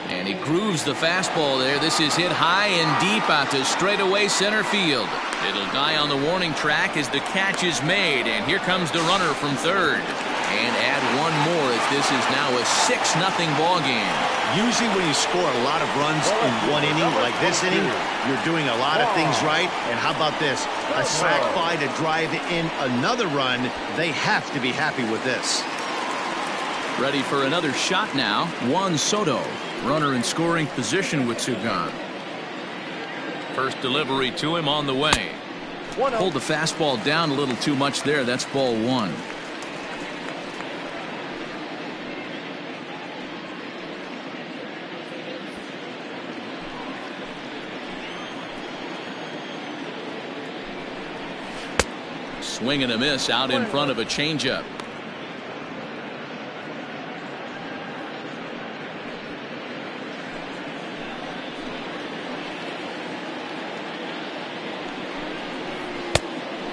And he grooves the fastball there. This is hit high and deep out to straightaway center field. It'll die on the warning track as the catch is made. And here comes the runner from third. And add one more as this is now a 6-0 ball game. Usually when you score a lot of runs in one inning, like this inning, you're doing a lot of things right. And how about this? A sac fly to drive in another run. They have to be happy with this. Ready for another shot now. Juan Soto, runner in scoring position with 2 gone. First delivery to him on the way. Pulled the fastball down a little too much there. That's ball 1. Swing and a miss out in front of a changeup.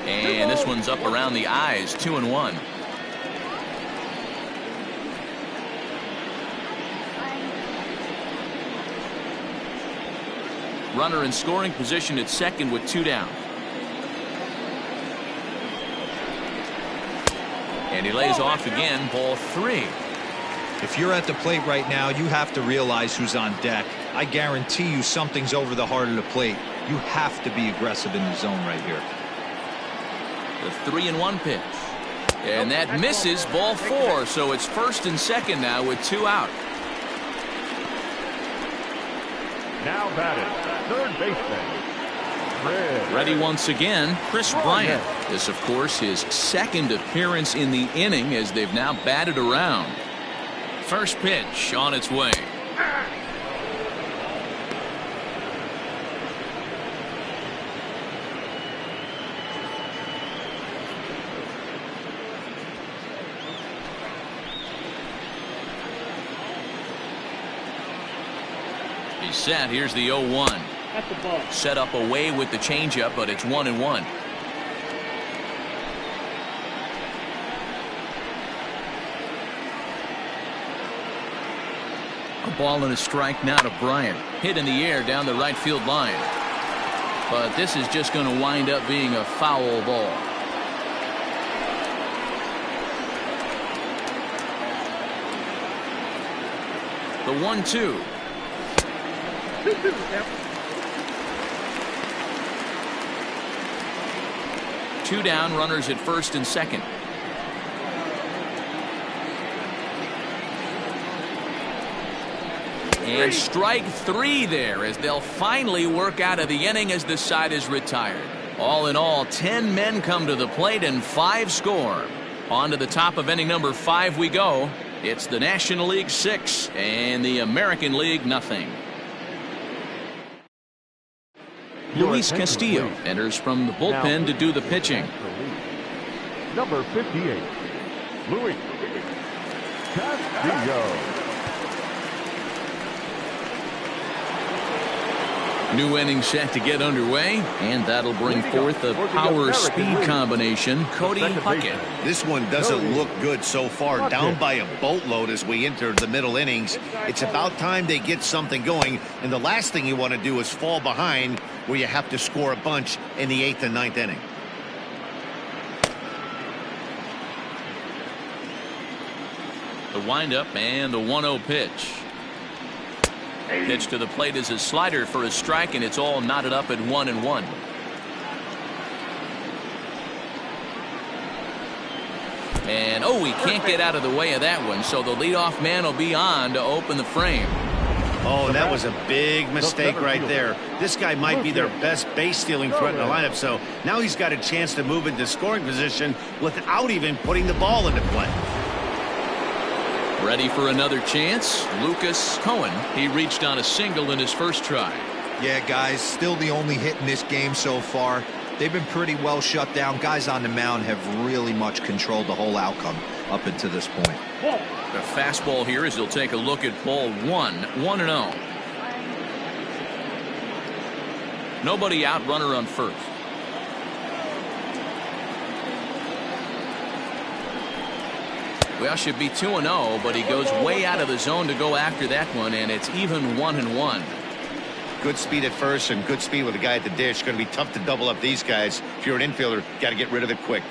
And this one's up around the eyes. 2-1. Runner in scoring position at second with 2 down. And he lays off again. Ball 3. If you're at the plate right now, you have to realize who's on deck. I guarantee you something's over the heart of the plate. You have to be aggressive in the zone right here. The 3-1 pitch. And that misses. Ball 4. So it's first and second now with 2 out. Now batting, third baseman. Ready once again, Chris Bryant. This, of course, his second appearance in the inning as they've now batted around. First pitch on its way. He's set. Here's the 0-1. Set up away with the changeup, but it's 1-1. A ball and a strike now to Bryant. Hit in the air down the right field line. But this is just going to wind up being a foul ball. The 1-2. 2 down, runners at first and second. And strike 3 there as they'll finally work out of the inning as this side is retired. All in all, 10 men come to the plate and 5 score. On to the top of inning number 5 we go. It's the National League 6 and the American League nothing. Luis Castillo enters from the bullpen to do the pitching. Number 58, Luis Castillo. New inning set to get underway, and that'll bring forth a power-speed combination, Cody Puckett. This one doesn't look good so far. Down by a boatload as we enter the middle innings. It's about time they get something going, and the last thing you want to do is fall behind where you have to score a bunch in the 8th and 9th inning. The windup and the 1-0 pitch. Pitch to the plate is a slider for a strike, and it's all knotted up at 1-1. And oh, he can't get out of the way of that one, so the leadoff man will be on to open the frame. Oh, that was a big mistake right there. This guy might be their best base stealing threat in the lineup, so now he's got a chance to move into scoring position without even putting the ball into play. Ready for another chance. Lucas Kohan. He reached on a single in his first try. Yeah, guys, still the only hit in this game so far. They've been pretty well shut down. Guys on the mound have really much controlled the whole outcome up until this point. The fastball here as he'll take a look at ball 1-0. Nobody out, runner on first. Well, should be 2-0, but he goes way out of the zone to go after that one, and it's even 1-1. Good speed at first and good speed with the guy at the dish. Going to be tough to double up these guys. If you're an infielder, got to get rid of it quick.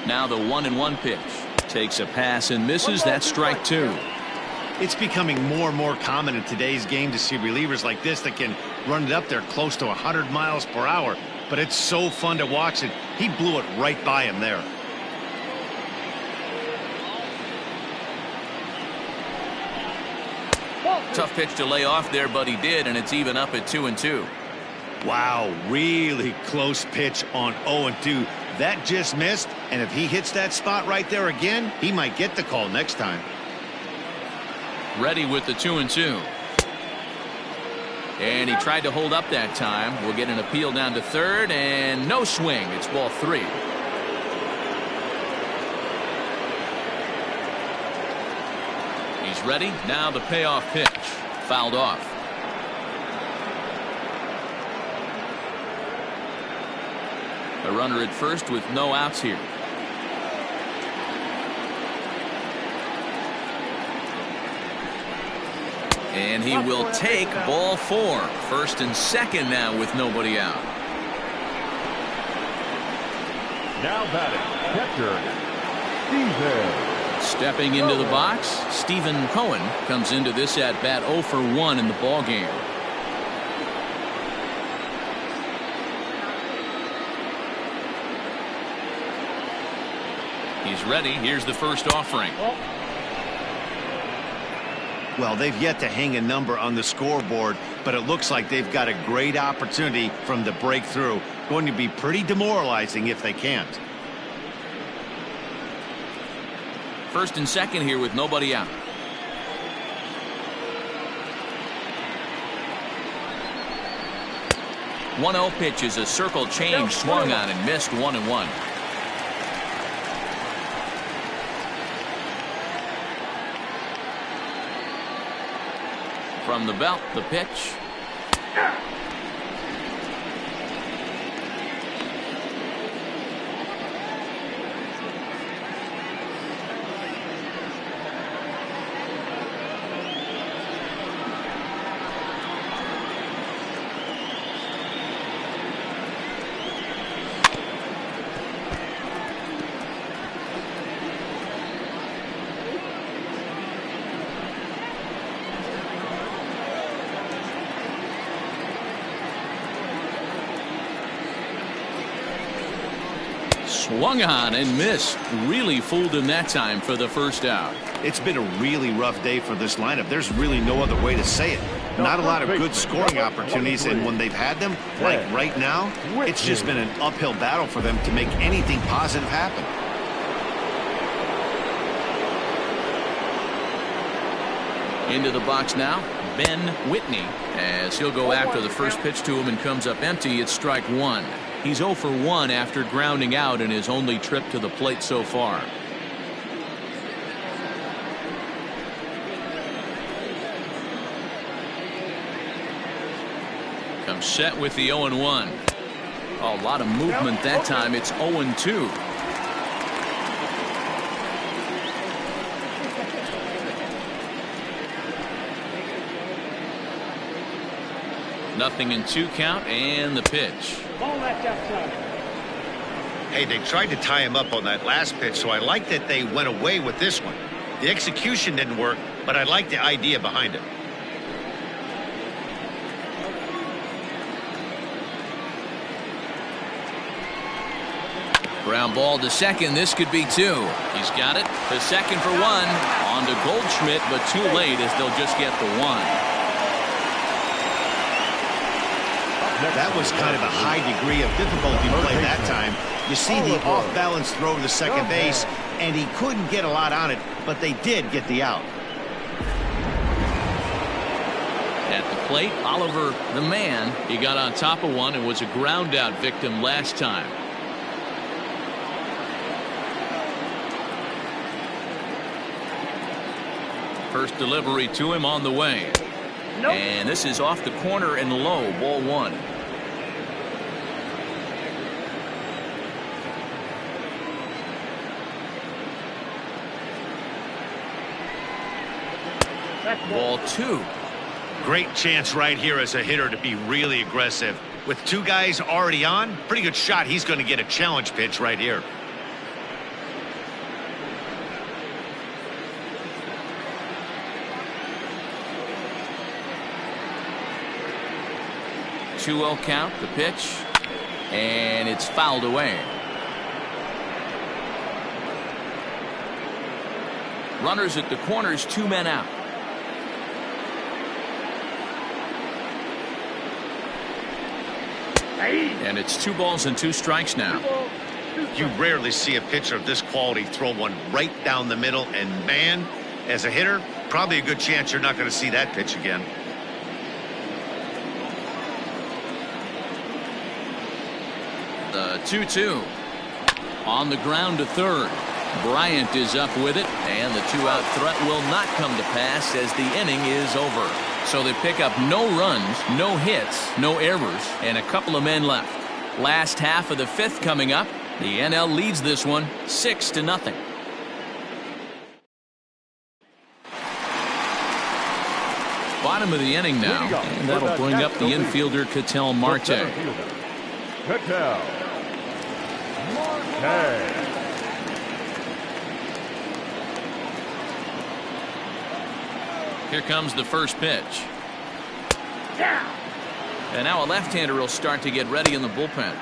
Now the 1-1 pitch. Takes a pass and misses. That's strike two. It's becoming more and more common in today's game to see relievers like this that can run it up there close to 100 miles per hour. But it's so fun to watch it. He blew it right by him there. Tough pitch to lay off there, but he did, and it's even up at 2-2. Wow, really close pitch on 0-2. That just missed, and if he hits that spot right there again, he might get the call next time. Ready with the 2-2. And he tried to hold up that time. We'll get an appeal down to third, and no swing. It's ball 3. He's ready. Now the payoff pitch. Fouled off. A runner at first with no outs here. And he will take ball 4. First and second now with nobody out. Now batting, catcher, Steven. Stepping into the box, Stephen Kohan comes into this at bat 0 for 1 in the ball game. He's ready. Here's the first offering. Well, they've yet to hang a number on the scoreboard, but it looks like they've got a great opportunity from the breakthrough. Going to be pretty demoralizing if they can't. First and second here with nobody out. One 0 pitch is a circle change, swung on and missed. 1-1. From the belt, the pitch. Swung on and missed. Really fooled him that time for the first out. It's been a really rough day for this lineup. There's really no other way to say it. Not a lot of good scoring opportunities, and when they've had them, like right now, it's just been an uphill battle for them to make anything positive happen. Into the box now, Ben Whitney, as he'll go after the first pitch to him and comes up empty. It's strike 1. He's 0 for 1 after grounding out in his only trip to the plate so far. Comes set with the 0-1. A lot of movement that time. It's 0-2. Nothing in 2 count, and the pitch. Hey, they tried to tie him up on that last pitch, so I like that they went away with this one. The execution didn't work, but I like the idea behind it. Ground ball to second. This could be 2. He's got it to second for 1. On to Goldschmidt, but too late as they'll just get the 1. That was kind of a high degree of difficulty play that time. You see the off-balance throw to second base, and he couldn't get a lot on it, but they did get the out. plate. Oliver, the man, he got on top of one and was a ground out victim last time. First delivery to him on the way. Nope. And this is off the corner and low, ball one. Ball two. Great chance right here as a hitter to be really aggressive. With two guys already on, pretty good shot. He's going to get a challenge pitch right here. 2-0 count, the pitch, and it's fouled away. Runners at the corners, 2 men out. And it's 2 balls and 2 strikes now. You rarely see a pitcher of this quality throw one right down the middle, and man, as a hitter, probably a good chance you're not going to see that pitch again. The 2-2 on the ground to third. Bryant is up with it, and the 2-out threat will not come to pass as the inning is over. So they pick up no runs, no hits, no errors, and a couple of men left. Last half of the 5th coming up. The NL leads this one 6-0. Bottom of the inning now, and that'll bring up the infielder Ketel Marte. Ketel Marte. Here comes the first pitch. And now a left-hander will start to get ready in the bullpen.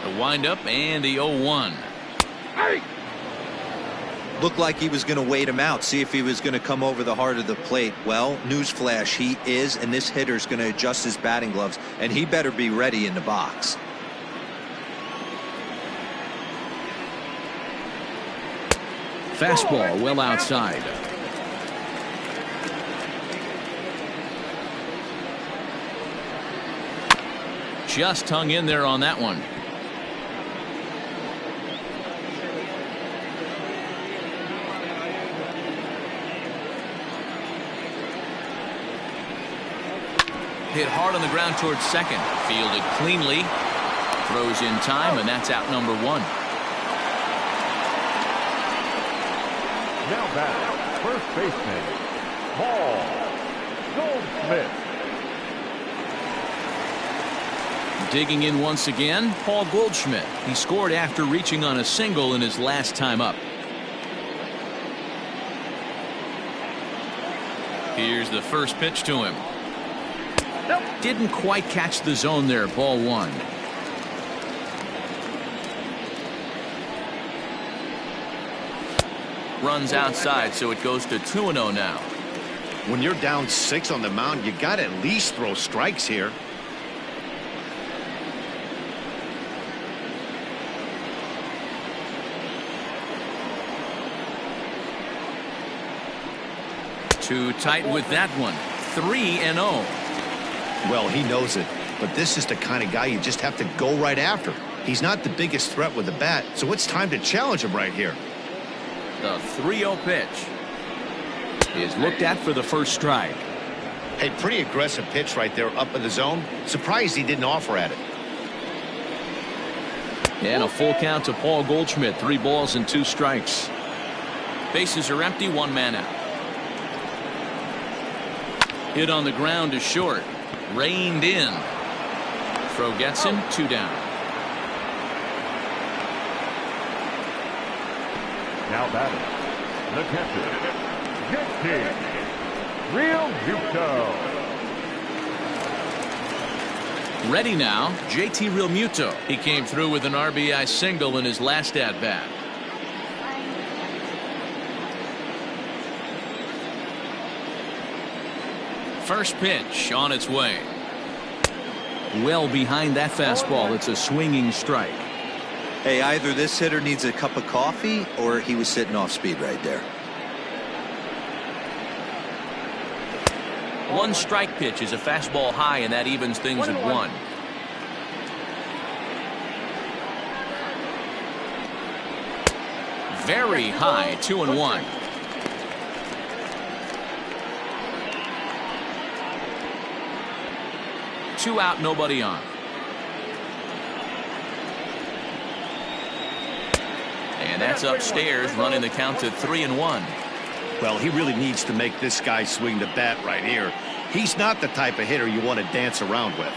The windup and the 0-1. Looked like he was going to wait him out, see if he was going to come over the heart of the plate. Well, newsflash, he is, and this hitter's going to adjust his batting gloves, and he better be ready in the box. Fastball well outside. Just hung in there on that one. Hit hard on the ground towards second. Fielded cleanly. Throws in time, and that's out number 1. Now back, first baseman, Paul Goldschmidt. Digging in once again, Paul Goldschmidt. He scored after reaching on a single in his last time up. Here's the first pitch to him. Nope. Didn't quite catch the zone there. Ball 1. Runs outside, so it goes to 2-0 now. When you're down 6 on the mound, you got to at least throw strikes here. Too tight with that one. 3-0. Well, he knows it, but this is the kind of guy you just have to go right after. He's not the biggest threat with the bat, so it's time to challenge him right here. The 3-0 pitch is looked at for the first strike. Hey, pretty aggressive pitch right there up in the zone. Surprised he didn't offer at it. And a full count to Paul Goldschmidt. 3 balls and 2 strikes. Bases are empty, 1 man out. Hit on the ground is short. Reined in. Throw gets him. 2 down. Now batting, the catcher, JT Realmuto. Ready now, JT Realmuto. He came through with an RBI single in his last at-bat. First pitch on its way. Well behind that fastball. It's a swinging strike. Hey, either this hitter needs a cup of coffee or he was sitting off speed right there. One strike pitch is a fastball high, and that evens things at 1. Very high, 2-1. Two out, nobody on. And that's upstairs, running the count to 3-1. Well, he really needs to make this guy swing the bat right here. He's not the type of hitter you want to dance around with.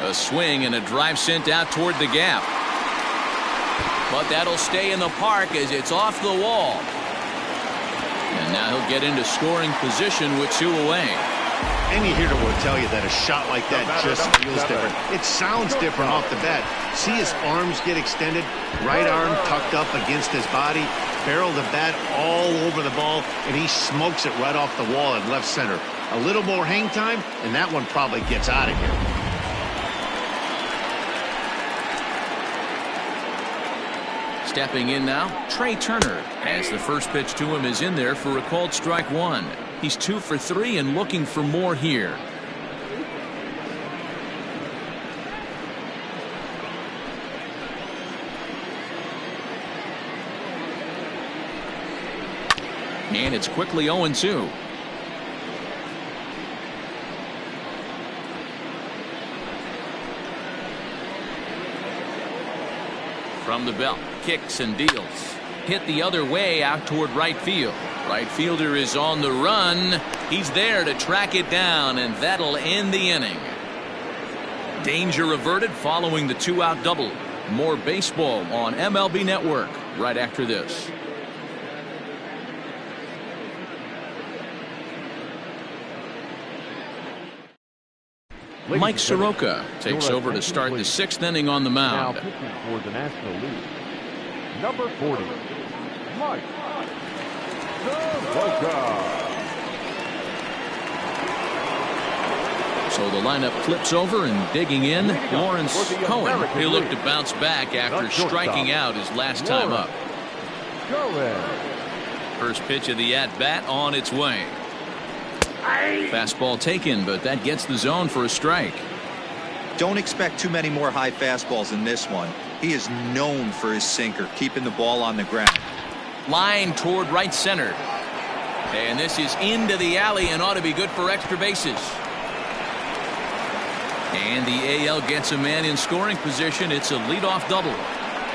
A swing and a drive sent out toward the gap. But that'll stay in the park as it's off the wall. And now he'll get into scoring position with 2 away. Any hitter will tell you that a shot like that just feels different. It sounds different off the bat. See his arms get extended, right arm tucked up against his body, barrel the bat all over the ball, and he smokes it right off the wall at left center. A little more hang time, and that one probably gets out of here. Stepping in now, Trey Turner, as the first pitch to him is in there for a called strike 1. He's 2 for 3 and looking for more here. And it's quickly 0-2. From the belt, kicks and deals. Hit the other way out toward right field. Right fielder is on the run. He's there to track it down, and that'll end the inning. Danger averted following the 2-out double. More baseball on MLB Network right after this. Mike Soroka takes over to start the 6th inning on the mound. Now pitching for the National League, number 40, Mike Soroka. So the lineup flips over, and digging in, Lawrence Kohan. He'll look to bounce back after striking out his last time up. First pitch of the at-bat on its way. Fastball taken, but that gets the zone for a strike. Don't expect too many more high fastballs in this one. He is known for his sinker, keeping the ball on the ground. Line toward right center. And this is into the alley and ought to be good for extra bases. And the AL gets a man in scoring position. It's a leadoff double.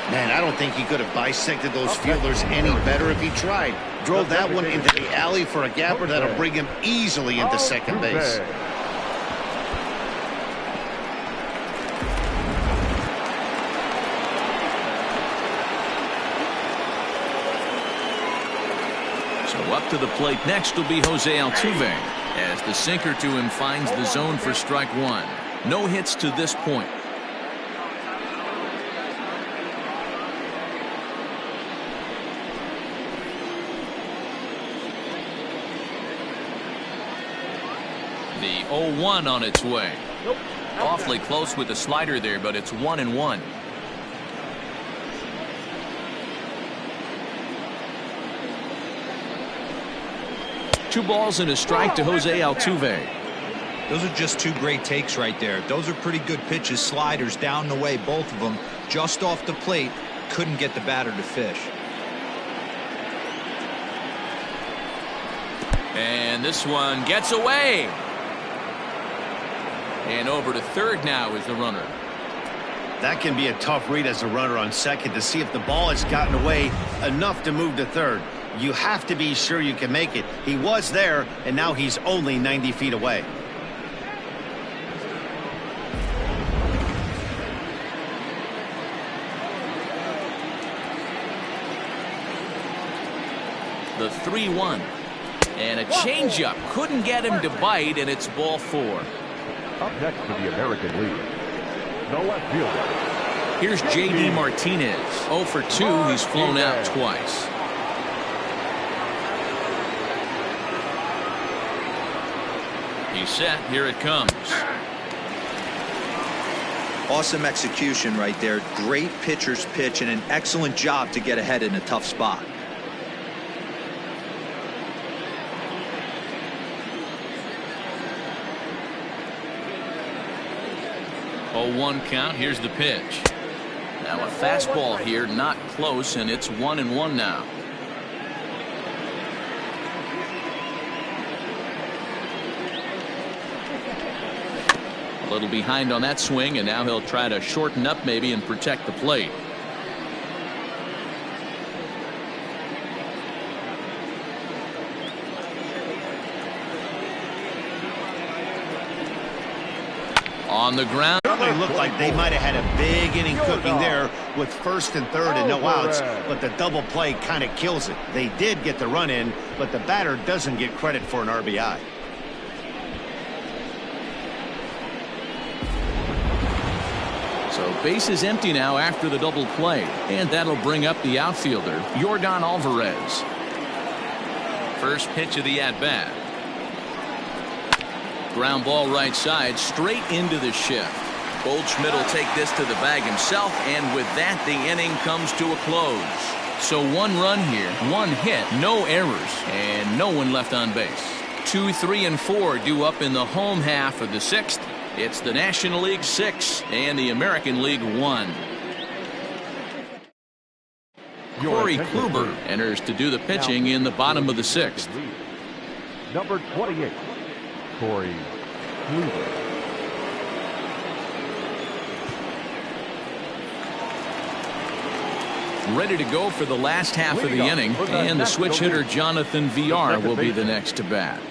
Man, I don't think he could have bisected those fielders any better if he tried. Drove that one into the alley for a gapper that'll bring him easily into second base. So up to the plate next will be Jose Altuve, as the sinker to him finds the zone for strike 1. No hits to this point. The 0-1 on its way. Awfully close with the slider there, but it's 1-1. Two balls and a strike to Jose Altuve. Those are just two great takes right there. Those are pretty good pitches, sliders down the way, both of them. Just off the plate, couldn't get the batter to fish. And this one gets away. And over to third now is the runner. That can be a tough read as a runner on second to see if the ball has gotten away enough to move to third. You have to be sure you can make it. He was there, and now he's only 90 feet away. The 3-1. And a changeup. Couldn't get him to bite, and it's ball 4. Up next to the American League, the left fielder. Here's J.D. Martinez. 0 for 2. He's flown out twice. He's set. Here it comes. Awesome execution right there. Great pitcher's pitch and an excellent job to get ahead in a tough spot. Oh, 1 count. Here's the pitch. Now a fastball here, not close, and it's 1-1 now. A little behind on that swing, and now he'll try to shorten up maybe and protect the plate. On the ground. Certainly looked like they might have had a big inning cooking there with first and third and no outs, but the double play kind of kills it. They did get the run in, but the batter doesn't get credit for an RBI. So base is empty now after the double play, and that'll bring up the outfielder, Yordan Alvarez. First pitch of the at-bat. Ground ball right side, straight into the shift. Goldschmidt will take this to the bag himself, and with that, the inning comes to a close. So 1 run here, 1 hit, no errors, and no one left on base. 2, 3, and 4 due up in the home half of the 6th. It's the National League 6 and the American League 1. Corey Kluber enters to do the pitching in the bottom of the 6th. Number 28, Corey Kluber. Ready to go for the last half of the inning, and the switch hitter Jonathan VR will be the next to bat.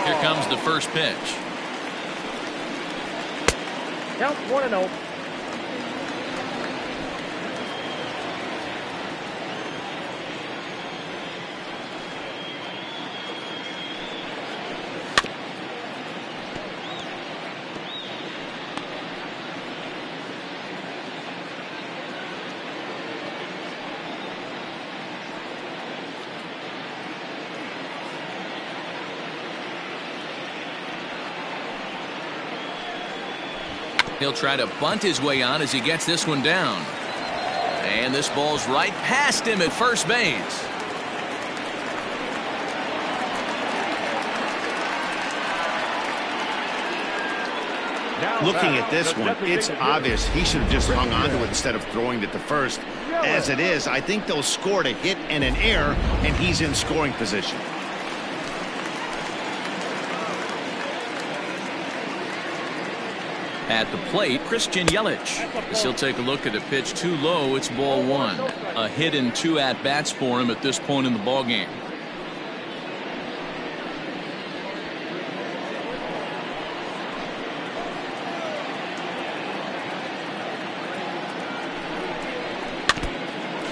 Here comes the first pitch. Count 1-0. He'll try to bunt his way on as he gets this one down. And this ball's right past him at first base. Looking at this one, it's obvious he should have just hung on to it instead of throwing it to first. As it is, I think they'll score a hit and an error, and he's in scoring position. At the plate, Christian Yelich. As he'll take a look at a pitch too low, it's ball 1. A hit and 2 at-bats for him at this point in the ballgame.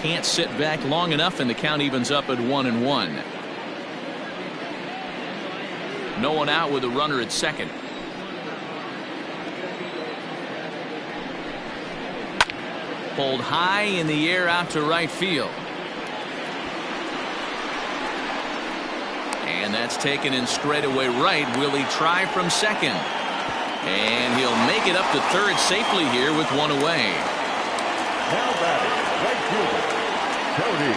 Can't sit back long enough, and the count evens up at 1-1. No one out with a runner at second. Pulled high in the air out to right field. And that's taken in straightaway right. Will he try from second? And he'll make it up to third safely here with 1 away. Now batting, right fielder, Cody.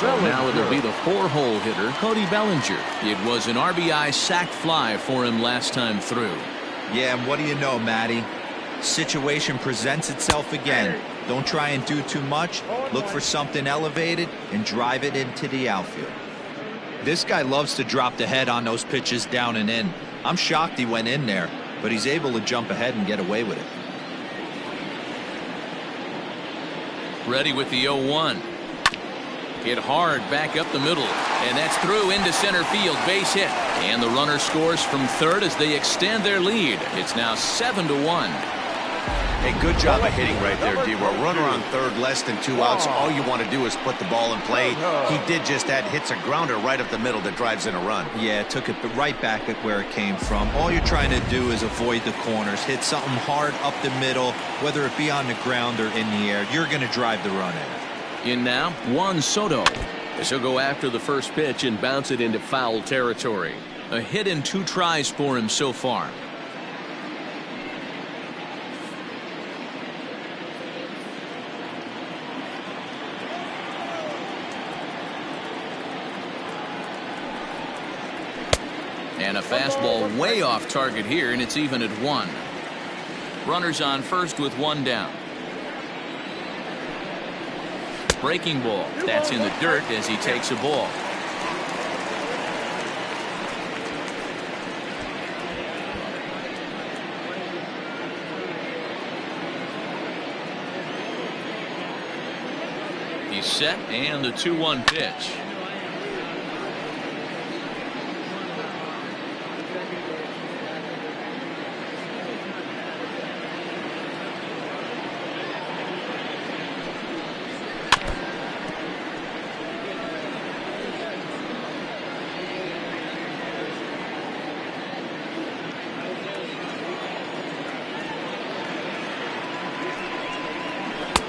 So now it'll be the 4-hole hitter, Cody Bellinger. It was an RBI sac fly for him last time through. Yeah, and what do you know, Matty? Situation presents itself again. Don't try and do too much. Look for something elevated and drive it into the outfield. This guy loves to drop the head on those pitches down and in. I'm shocked he went in there, but he's able to jump ahead and get away with it. Ready with the 0-1. Hit hard back up the middle, and that's through into center field, base hit, and the runner scores from third as they extend their lead. It's now 7-1. A good job of hitting right there, D. A runner on third, less than 2 outs. All you want to do is put the ball in play. He did just that. Hits a grounder right up the middle that drives in a run. Yeah, took it right back at where it came from. All you're trying to do is avoid the corners. Hit something hard up the middle, whether it be on the ground or in the air. You're going to drive the run in. In now, Juan Soto. As he'll go after the first pitch and bounce it into foul territory. A hit in 2 tries for him so far. And a fastball way off target here, and it's even at 1. Runners on first with 1 down. Breaking ball. That's in the dirt as he takes a ball. He's set, and the 2-1 pitch.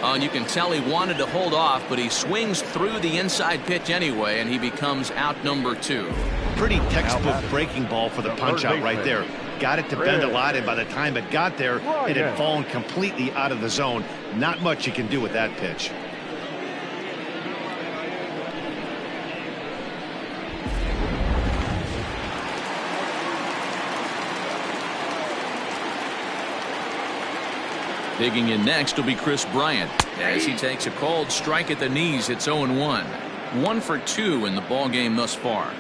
And you can tell he wanted to hold off, but he swings through the inside pitch anyway, and he becomes out number 2. Pretty textbook breaking ball for the punch out right there. Got it to bend a lot, and by the time it got there, it had fallen completely out of the zone. Not much you can do with that pitch. Digging in next will be Chris Bryant as he takes a cold strike at the knees. It's 0-1. 1 for 2 in the ball game thus far.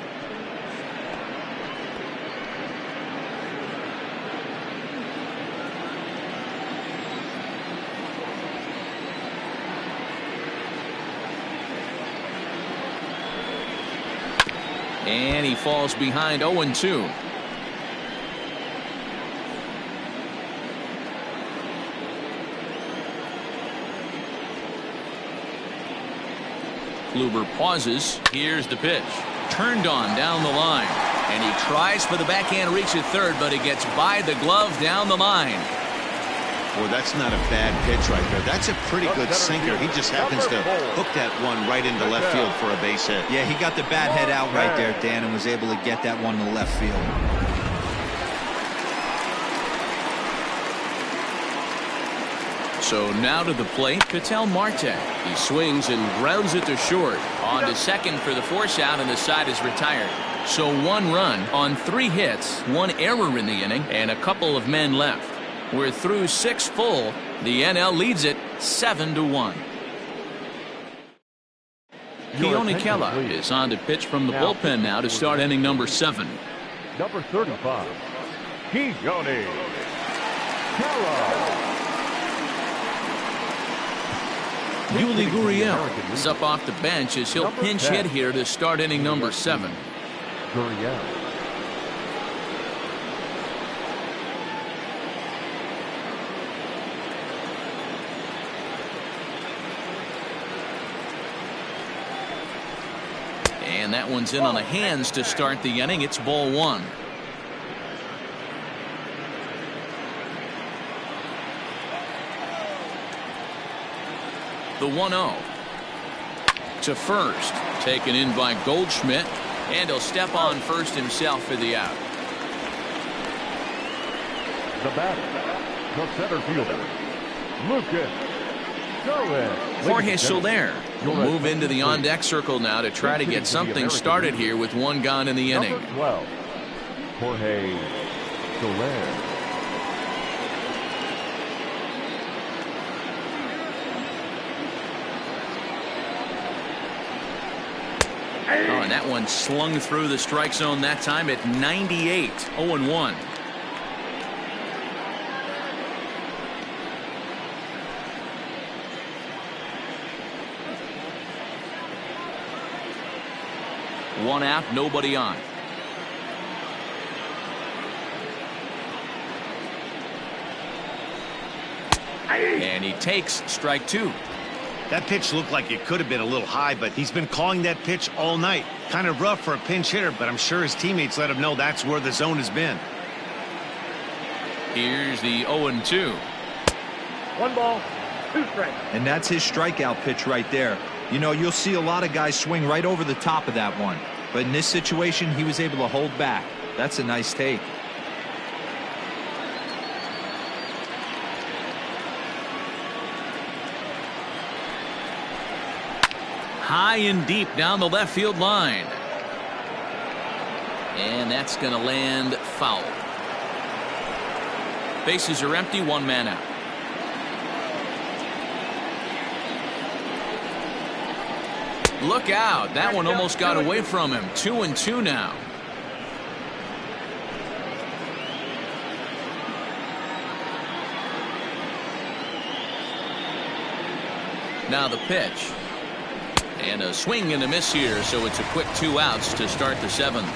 And he falls behind 0-2. Kluber pauses. Here's the pitch. Turned on down the line. And he tries for the backhand reach at third, but it gets by the glove down the line. Well, that's not a bad pitch right there. That's a pretty good sinker. He just happens to hook that one right into left field for a base hit. Yeah, he got the bat head out right there, Dan, and was able to get that one to left field. So now to the plate, Ketel Marte. He swings and grounds it to short. On to second for the force out, and the side is retired. So 1 run on 3 hits, 1 error in the inning, and a couple of men left. We're through 6 full. The NL leads it 7-1. Keone Kela is on to pitch from the bullpen now to start inning number 7. Number 35, Keone Kela. Yuli Gurriel is up off the bench as he'll pinch hit here to start inning number 7. Gurriel. And that one's in on the hands to start the inning. It's ball 1. The 1-0 to first, taken in by Goldschmidt, and he'll step on first himself for the out. The batter, the center fielder, Lucas Torres. Jorge Soler will move into the on-deck circle now to try to get something started here with 1 gone in the inning. Number 12, Jorge Soler. Oh, and that one slung through the strike zone that time at 98. 0-1. One out, nobody on. And he takes strike 2. That pitch looked like it could have been a little high, but he's been calling that pitch all night. Kind of rough for a pinch hitter, but I'm sure his teammates let him know that's where the zone has been. Here's the 0-2. 1 ball, 2 strikes. And that's his strikeout pitch right there. You know, you'll see a lot of guys swing right over the top of that one. But in this situation, he was able to hold back. That's a nice take. High and deep down the left field line. And that's going to land foul. Bases are empty, one man out. Look out. That one almost got away from him. 2-2 now. Now the pitch. And a swing and a miss here, so it's a quick 2 outs to start the 7th.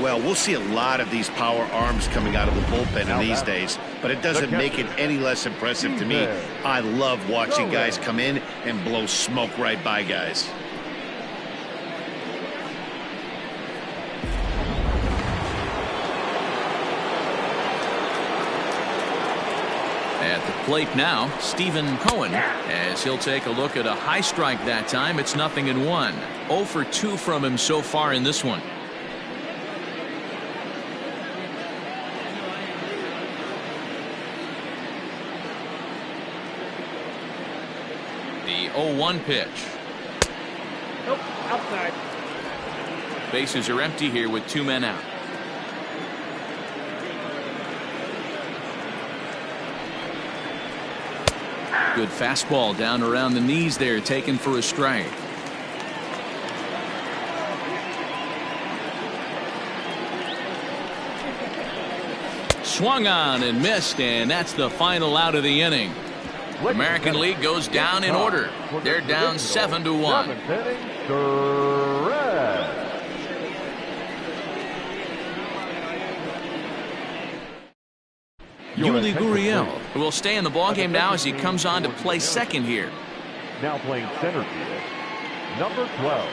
Well, we'll see a lot of these power arms coming out of the bullpen in these days, but it doesn't make it any less impressive to me. I love watching guys come in and blow smoke right by guys. At the plate now, Stephen Kohan, as he'll take a look at a high strike that time. It's 0-1. 0 for 2 from him so far in this one. The 0-1 pitch. Nope, outside. Bases are empty here with 2 men out. Good fastball down around the knees there, taken for a strike. Swung on and missed, and that's the final out of the inning. American League goes down in order. They're down 7-1. Yuli Gurriel will stay in the ballgame now as he comes on to play second here. Now playing center field, number 12,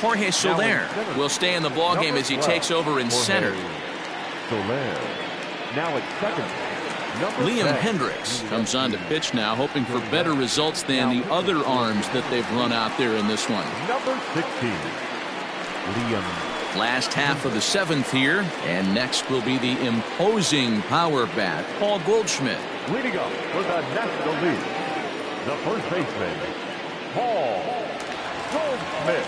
Jorge Soler will stay in the ballgame as he takes over in center. Now at second. Liam Hendricks comes on to pitch now, hoping for better results than the other arms that they've run out there in this one. Number 16, Liam. Last half of the 7th here, and next will be the imposing power bat, Paul Goldschmidt. Leading up for the National League, the first baseman, Paul Goldschmidt.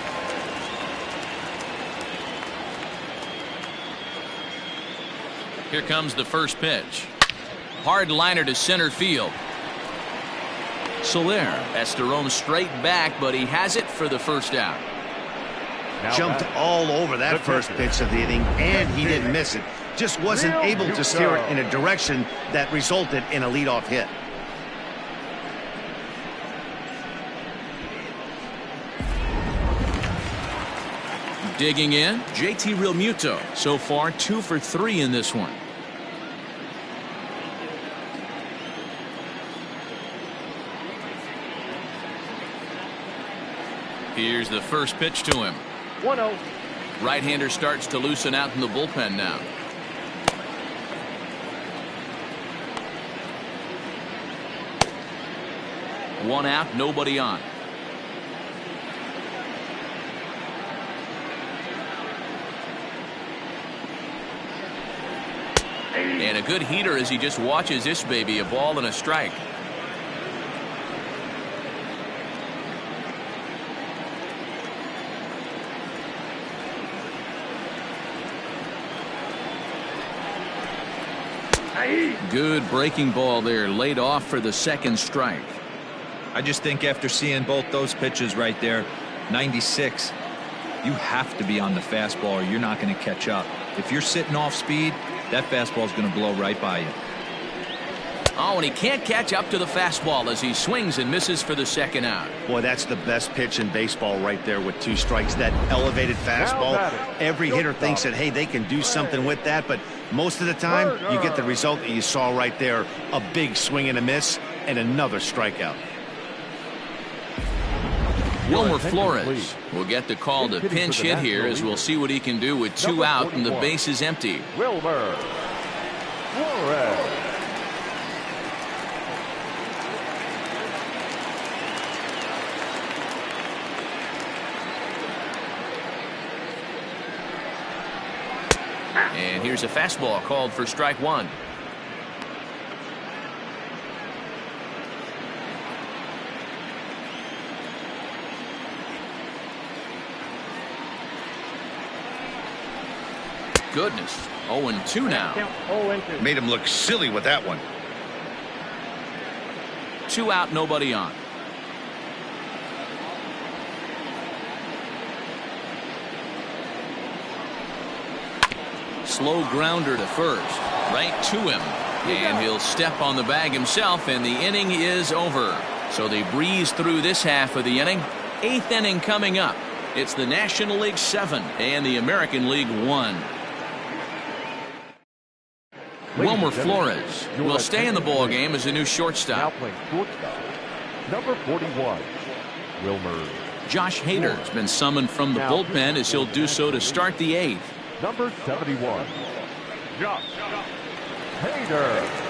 Here comes the first pitch. Hard liner to center field. Soler has to roam straight back, but he has it for the first out. Jumped all over that first pitch of the inning, and he didn't miss it. Just wasn't able to steer it in a direction that resulted in a leadoff hit. Digging in, JT Realmuto. So far, 2 for 3 in this one. Here's the first pitch to him. 1-0. Right-hander starts to loosen out in the bullpen now. One out, nobody on. And a good heater as he just watches this baby, a ball and a strike. Good breaking ball there, laid off for the second strike. I just think after seeing both those pitches right there, 96, you have to be on the fastball or you're not going to catch up. If you're sitting off speed, that fastball is going to blow right by you. Oh, and he can't catch up to the fastball as he swings and misses for the second out. Boy, that's the best pitch in baseball right there with 2 strikes. That elevated fastball. Every hitter thinks that, hey, they can do something with that, but most of the time you get the result that you saw right there. A big swing and a miss and another strikeout. Wilmer Flores will get the call to pinch hit here as we'll see what he can do with 2 out and the base is empty. Wilmer Flores. And here's a fastball called for strike 1. goodness. 0-2 now. Count 0-2. Made him look silly with that one. 2 out, nobody on. Slow grounder to first. Right to him. And he'll step on the bag himself, and the inning is over. So they breeze through this half of the inning. 8th inning coming up. It's the National League 7 and the American League 1. Wilmer Flores will stay in the ball game as a new Now shortstop. playing shortstop, number 41, Wilmer. Josh Hader's been summoned from the bullpen as he'll do so to start the 8th. Number 71, Josh Hader.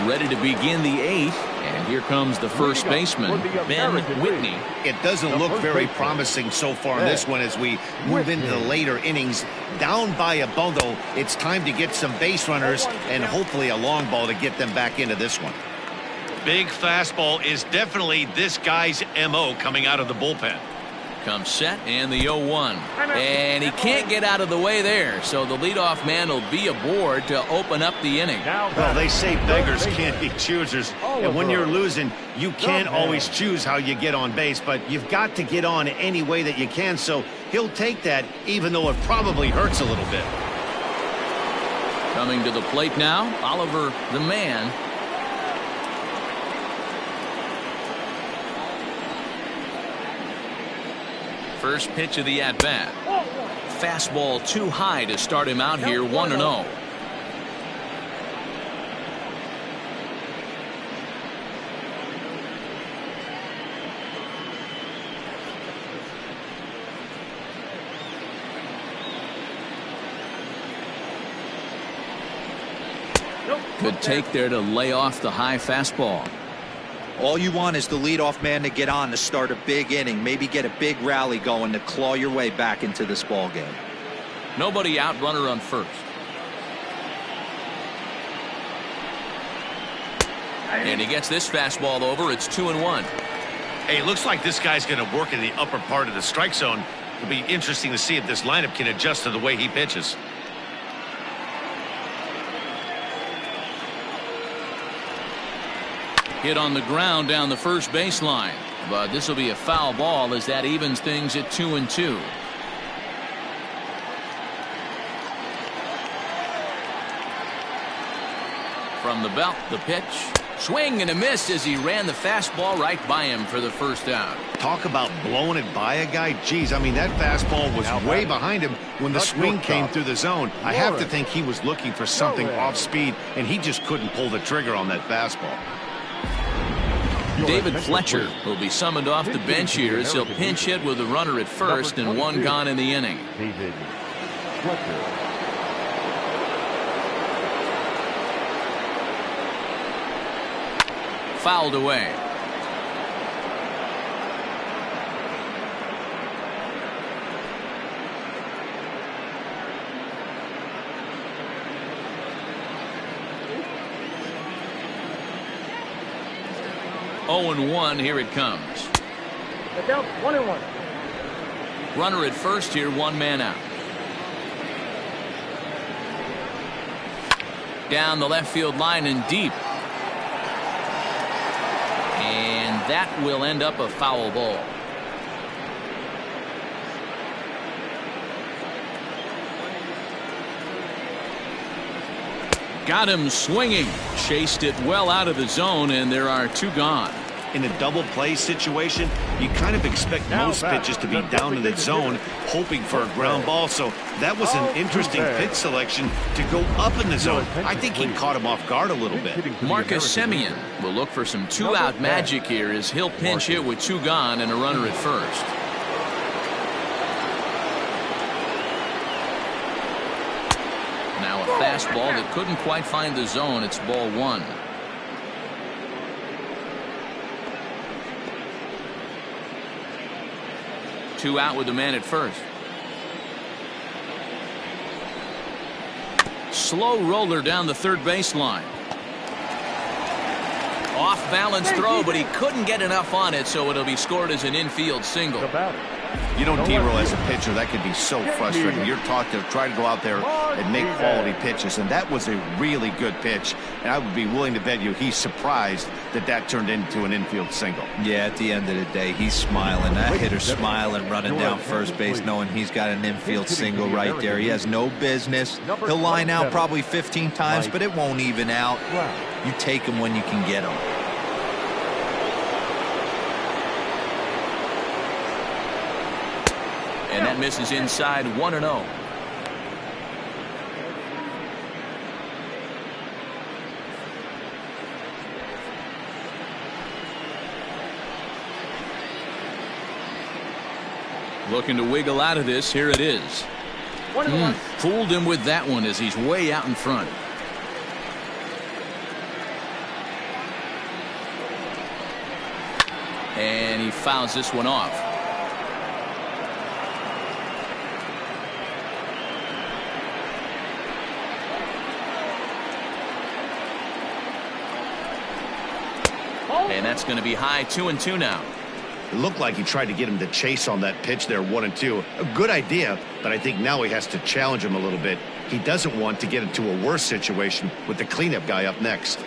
Ready to begin the 8th, and here comes the first baseman, Ben Whitney. It doesn't look very promising so far in this one as we move into the later innings. Down by a bundle, it's time to get some base runners and hopefully a long ball to get them back into this one. Big fastball is definitely this guy's MO coming out of the bullpen. Comes set and the 0-1. And he can't get out of the way there, so the leadoff man will be aboard to open up the inning. Well, they say beggars can't be choosers, and when you're losing, you can't always choose how you get on base, but you've got to get on any way that you can, so he'll take that, even though it probably hurts a little bit. Coming to the plate now, Oliver the man. First pitch of the at-bat. Fastball too high to start him out here, 1-0. Good take there to lay off the high fastball. All you want is the leadoff man to get on to start a big inning, maybe get a big rally going to claw your way back into this ball game. Nobody out, runner on first. And he gets this fastball over. It's 2-1. Hey, looks like this guy's going to work in the upper part of the strike zone. It'll be interesting to see if this lineup can adjust to the way he pitches. Hit on the ground down the first baseline, but this will be a foul ball as that evens things at 2-2. From the belt, the pitch, swing and a miss as he ran the fastball right by him for the first out. Talk about blowing it by a guy. Geez, I mean, that fastball was way behind him when the swing came through the zone. I have to think he was looking for something off speed, and he just couldn't pull the trigger on that fastball. David Fletcher will be summoned off the bench here as he'll pinch hit with a runner at first and 1 gone in the inning. David Fletcher. Fouled away. Oh and 1, here it comes. The count 1-1. Runner at first here, 1 man out. Down the left field line and deep. And that will end up a foul ball. Got him swinging. Chased it well out of the zone, and there are 2 gone. In a double play situation, you kind of expect most pitches to be down in the zone, hoping for a ground ball. So that was an interesting pitch selection to go up in the zone. I think he caught him off guard a little bit. Marcus Semien will look for some 2-out magic here as he'll pinch hit with 2 gone and a runner at first. Now a fastball that couldn't quite find the zone. It's ball 1. Two out with the man at first. Slow roller down the third baseline. Off balance throw, but he couldn't get enough on it, so it'll be scored as an infield single. The batter, You know, D-Roll, as a pitcher, that could be so frustrating. You're taught to try to go out there and make quality pitches, and that was a really good pitch. And I would be willing to bet you he's surprised that that turned into an infield single. Yeah, at the end of the day, he's smiling. That hitter's smiling, running down first base, knowing he's got an infield single right there. He has no business. He'll line out probably 15 times, but it won't even out. You take him when you can get him. And that misses inside 1-0. Looking to wiggle out of this. Here it is. Fooled him with that one as he's way out in front. And he fouls this one off. And that's going to be high 2-2 now. It looked like he tried to get him to chase on that pitch there, 1-2. A good idea, but I think now he has to challenge him a little bit. He doesn't want to get into a worse situation with the cleanup guy up next.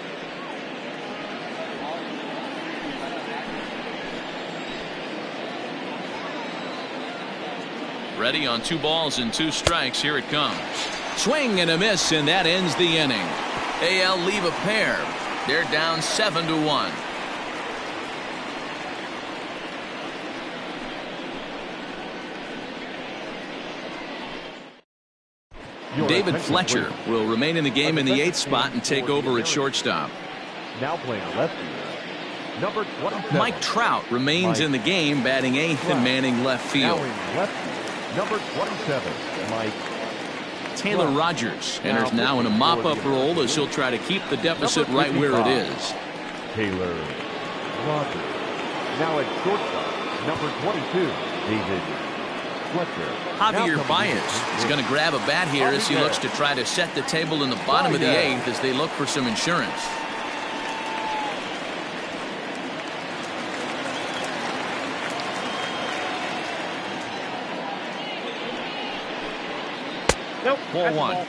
Ready on 2 balls and 2 strikes. Here it comes. Swing and a miss, and that ends the inning. AL leave a pair. They're down 7-1. David Fletcher will remain in the game in the 8th spot and take over at shortstop. Now playing left field, number 27. Mike Trout remains in the game, batting 8th and manning left field. Now in left field, number 27, Mike. Taylor Rogers enters now in a mop-up role as he'll try to keep the deficit right where it is. Taylor Rogers. Now at shortstop, number 22, David Fletcher. Javier Baez is going to grab a bat here as he looks to try to set the table in the bottom of the 8th as they look for some insurance. Nope. Ball 1.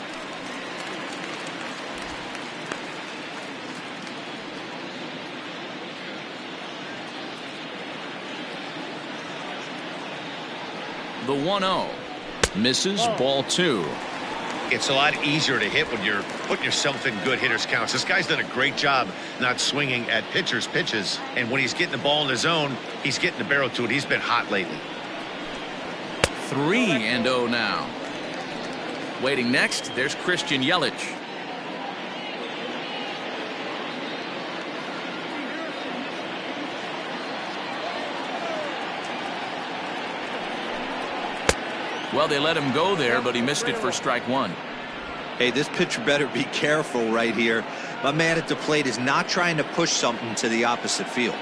The 1-0 misses. Ball 2. It's a lot easier to hit when you're putting yourself in good hitters counts. This guy's done a great job not swinging at pitchers' pitches, and when he's getting the ball in his zone, he's getting the barrel to it. He's been hot lately. 3-0 now. Waiting next, there's Christian Yelich. Well, they let him go there, but he missed it for strike 1. Hey, this pitcher better be careful right here. My man at the plate is not trying to push something to the opposite field.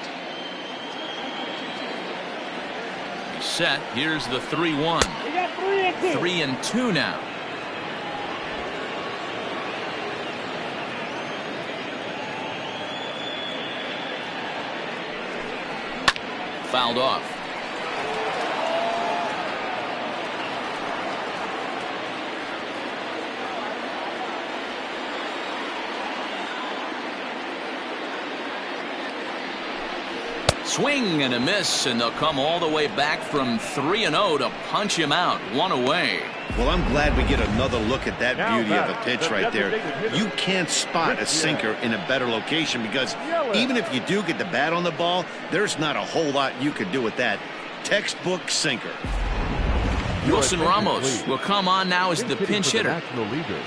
He's set. Here's the 3-1. 3-2 now. Fouled off. Swing and a miss, and they'll come all the way back from 3-0 to punch him out. 1 away. Well, I'm glad we get another look at that beauty of a pitch right there. You can't spot a sinker in a better location because even if you do get the bat on the ball, there's not a whole lot you could do with that. Textbook sinker. Wilson Ramos will come on now as the pinch hitter. National leader,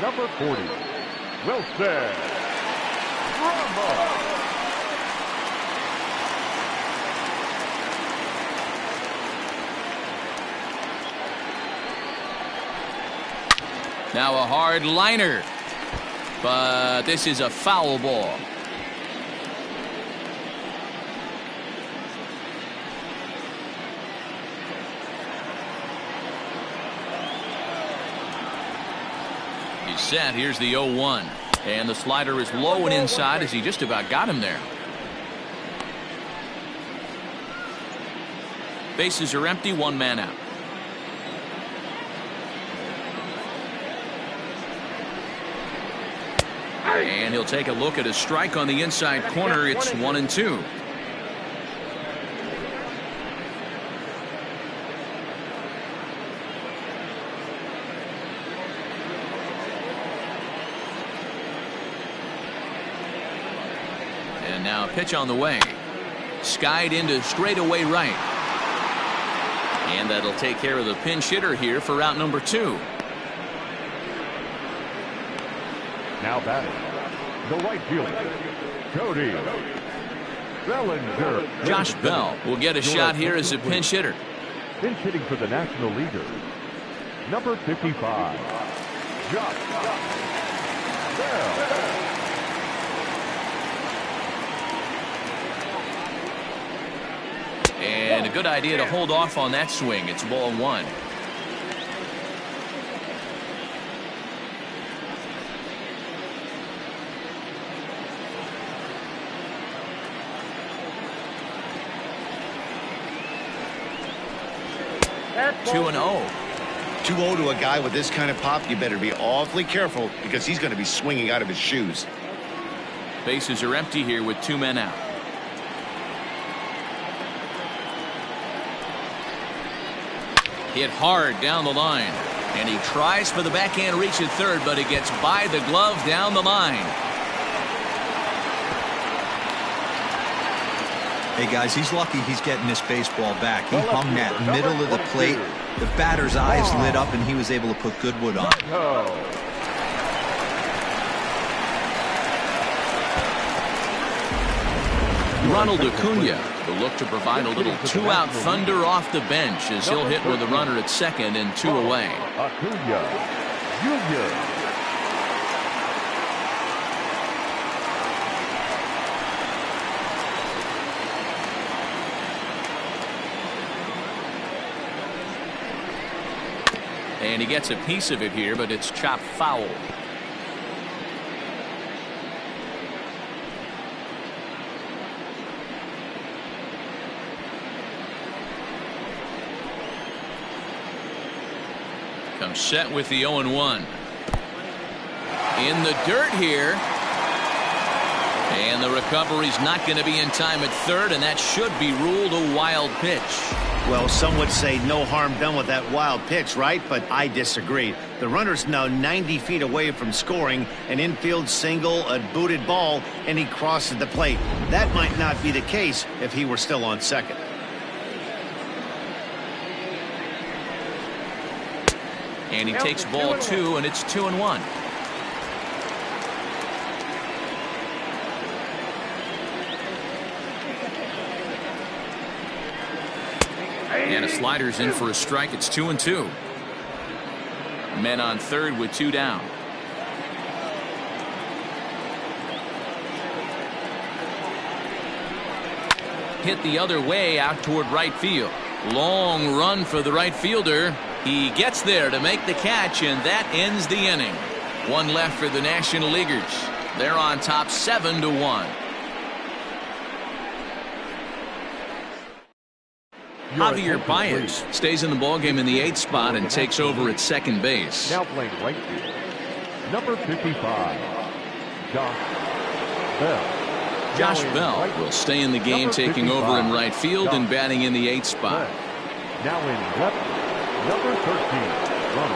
number 40, Wilson Ramos. Now a hard liner, but this is a foul ball. He's set. Here's the 0-1, and the slider is low and inside as he just about got him there. Bases are empty, one man out. And he'll take a look at a strike on the inside corner. It's 1-2. And now a pitch on the way. Skied into straightaway right. And that'll take care of the pinch hitter here for out number 2. Now batting, the right fielder, Cody Bellinger. Josh Bell will get a shot here as a pinch hitter. Pinch hitting for the National Leaguers, number 55, Josh Bell. And a good idea to hold off on that swing. It's ball 1. That's 2-0. 2-0 to a guy with this kind of pop. You better be awfully careful because he's going to be swinging out of his shoes. Bases are empty here with 2 men out. Hit hard down the line. And he tries for the backhand reach at third, but it gets by the glove down the line. Hey guys, he's lucky he's getting this baseball back. He hung that middle of the plate. The batter's eyes lit up and he was able to put good wood on. Ronald Acuna will look to provide a little 2-out thunder off the bench as he'll hit with a runner at second and 2 away. Acuna Jr. And he gets a piece of it here, but it's chopped foul. Comes set with the 0-1. In the dirt here. And the recovery's not going to be in time at third, and that should be ruled a wild pitch. Well, some would say no harm done with that wild pitch, right? But I disagree. The runner's now 90 feet away from scoring an infield single, a booted ball, and he crosses the plate. That might not be the case if he were still on second. And he takes ball 2, and it's 2-1. And a slider's in for a strike. It's 2-2. Men on third with 2 down. Hit the other way out toward right field. Long run for the right fielder. He gets there to make the catch, and that ends the inning. 1 left for the National Leaguers. They're on top 7-1. Javier Baez stays in the ballgame in the 8th spot and takes over at second base. Now playing right field, number 55, Josh Bell. Josh Bell will stay in the game, taking over in right field and batting in the 8th spot. Now in left, number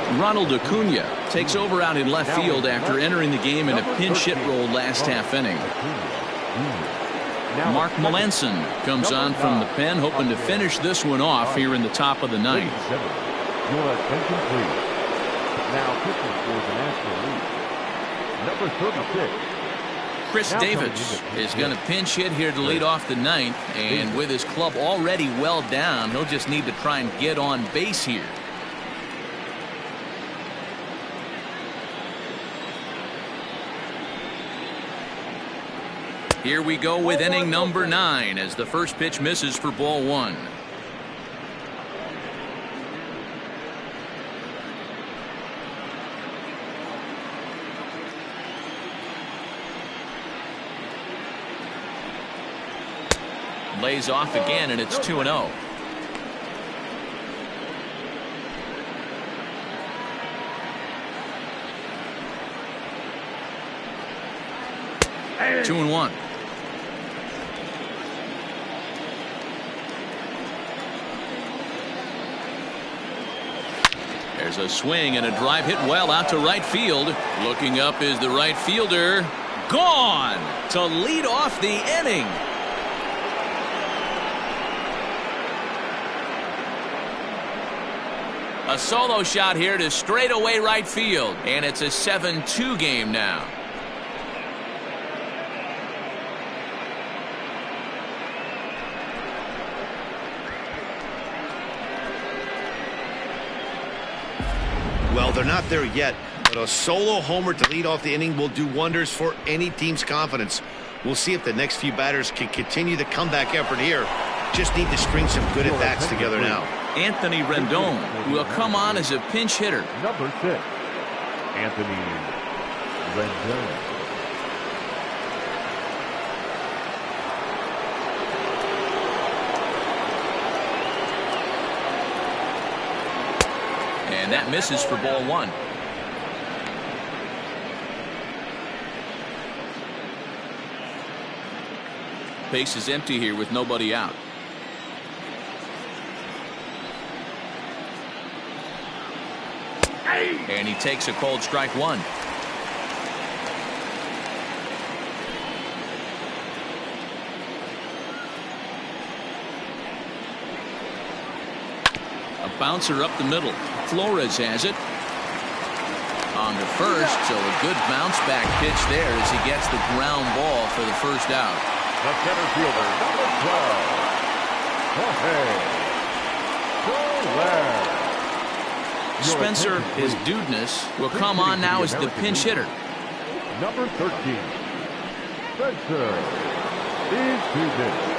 13, Ronald Acuna takes over out in left field after entering the game in a pinch hit role last half inning. Mark Melanson comes on from the pen, hoping to finish this one off here in the top of the 9th. Your attention, please. Now pitching for the National League, number 36. Chris Davis is going to pinch hit here to lead off the 9th, and with his club already well down, he'll just need to try and get on base here. Here we go with inning number 9 as the first pitch misses for ball 1. Lays off again, and it's 2-0. 2-1. There's a swing and a drive hit well out to right field. Looking up is the right fielder. Gone to lead off the inning. A solo shot here to straightaway right field. And it's a 7-2 game now. Well, they're not there yet, but a solo homer to lead off the inning will do wonders for any team's confidence. We'll see if the next few batters can continue the comeback effort here. Just need to string some good at-bats together now. Anthony Rendon will come on as a pinch hitter. Number 6, Anthony Rendon. And that misses for ball 1. Base is empty here with nobody out. And he takes a cold strike 1. A bouncer up the middle. Flores has it. On to first, so a good bounce back pitch there as he gets the ground ball for the first out. The center fielder, number 12, Spencer is Dudness will come on now as the pinch hitter. Number 13, Spencer is Dudness.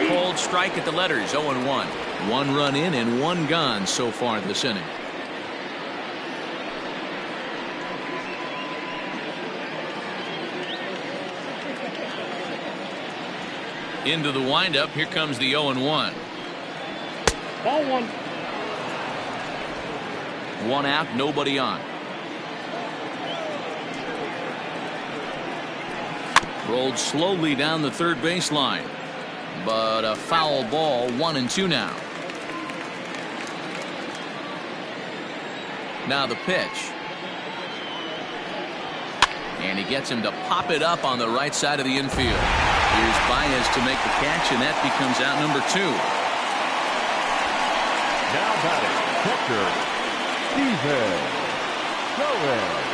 Cold strike at the letters, 0-1. 1 run in and 1 gone so far this inning. Into the windup, here comes the 0-1. Ball 1. 1 out, nobody on. Rolled slowly down the third baseline. But a foul ball, 1-2 now. Now the pitch. And he gets him to pop it up on the right side of the infield. Here's Baez to make the catch, and that becomes out number 2. Now batting, catcher, Steven Kohan.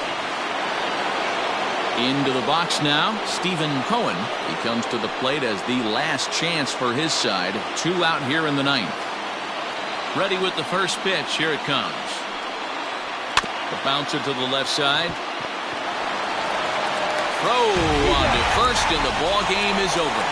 Into the box now, Stephen Kohan. He comes to the plate as the last chance for his side. 2 out here in the 9th. Ready with the first pitch. Here it comes. The bouncer to the left side. Throw on to first, and the ball game is over.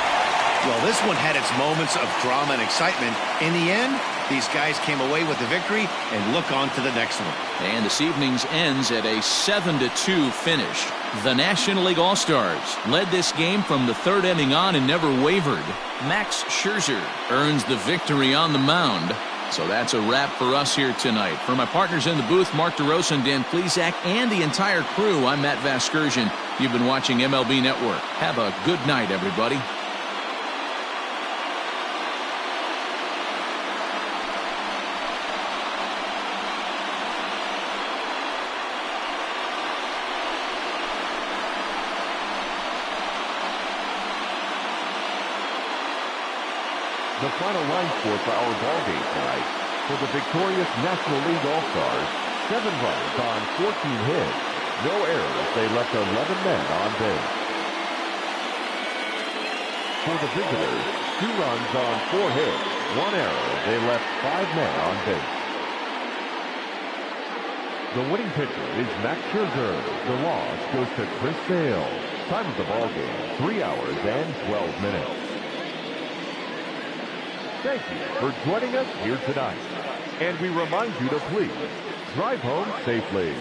Well, this one had its moments of drama and excitement. In the end, these guys came away with the victory and look on to the next one. And this evening's ends at a 7-2 finish. The National League All-Stars led this game from the 3rd inning on and never wavered. Max Scherzer earns the victory on the mound. So that's a wrap for us here tonight. For my partners in the booth, Mark DeRosa and Dan Plesac, and the entire crew, I'm Matt Vasgersian. You've been watching MLB Network. Have a good night, everybody. The final line score for our ball game tonight. For the victorious National League All-Stars, 7 runs on 14 hits. No errors. They left 11 men on base. For the visitors, 2 runs on 4 hits. 1 error. They left 5 men on base. The winning pitcher is Max Scherzer. The loss goes to Chris Sale. Time of the ball game, 3 hours and 12 minutes. Thank you for joining us here tonight. And we remind you to please drive home safely.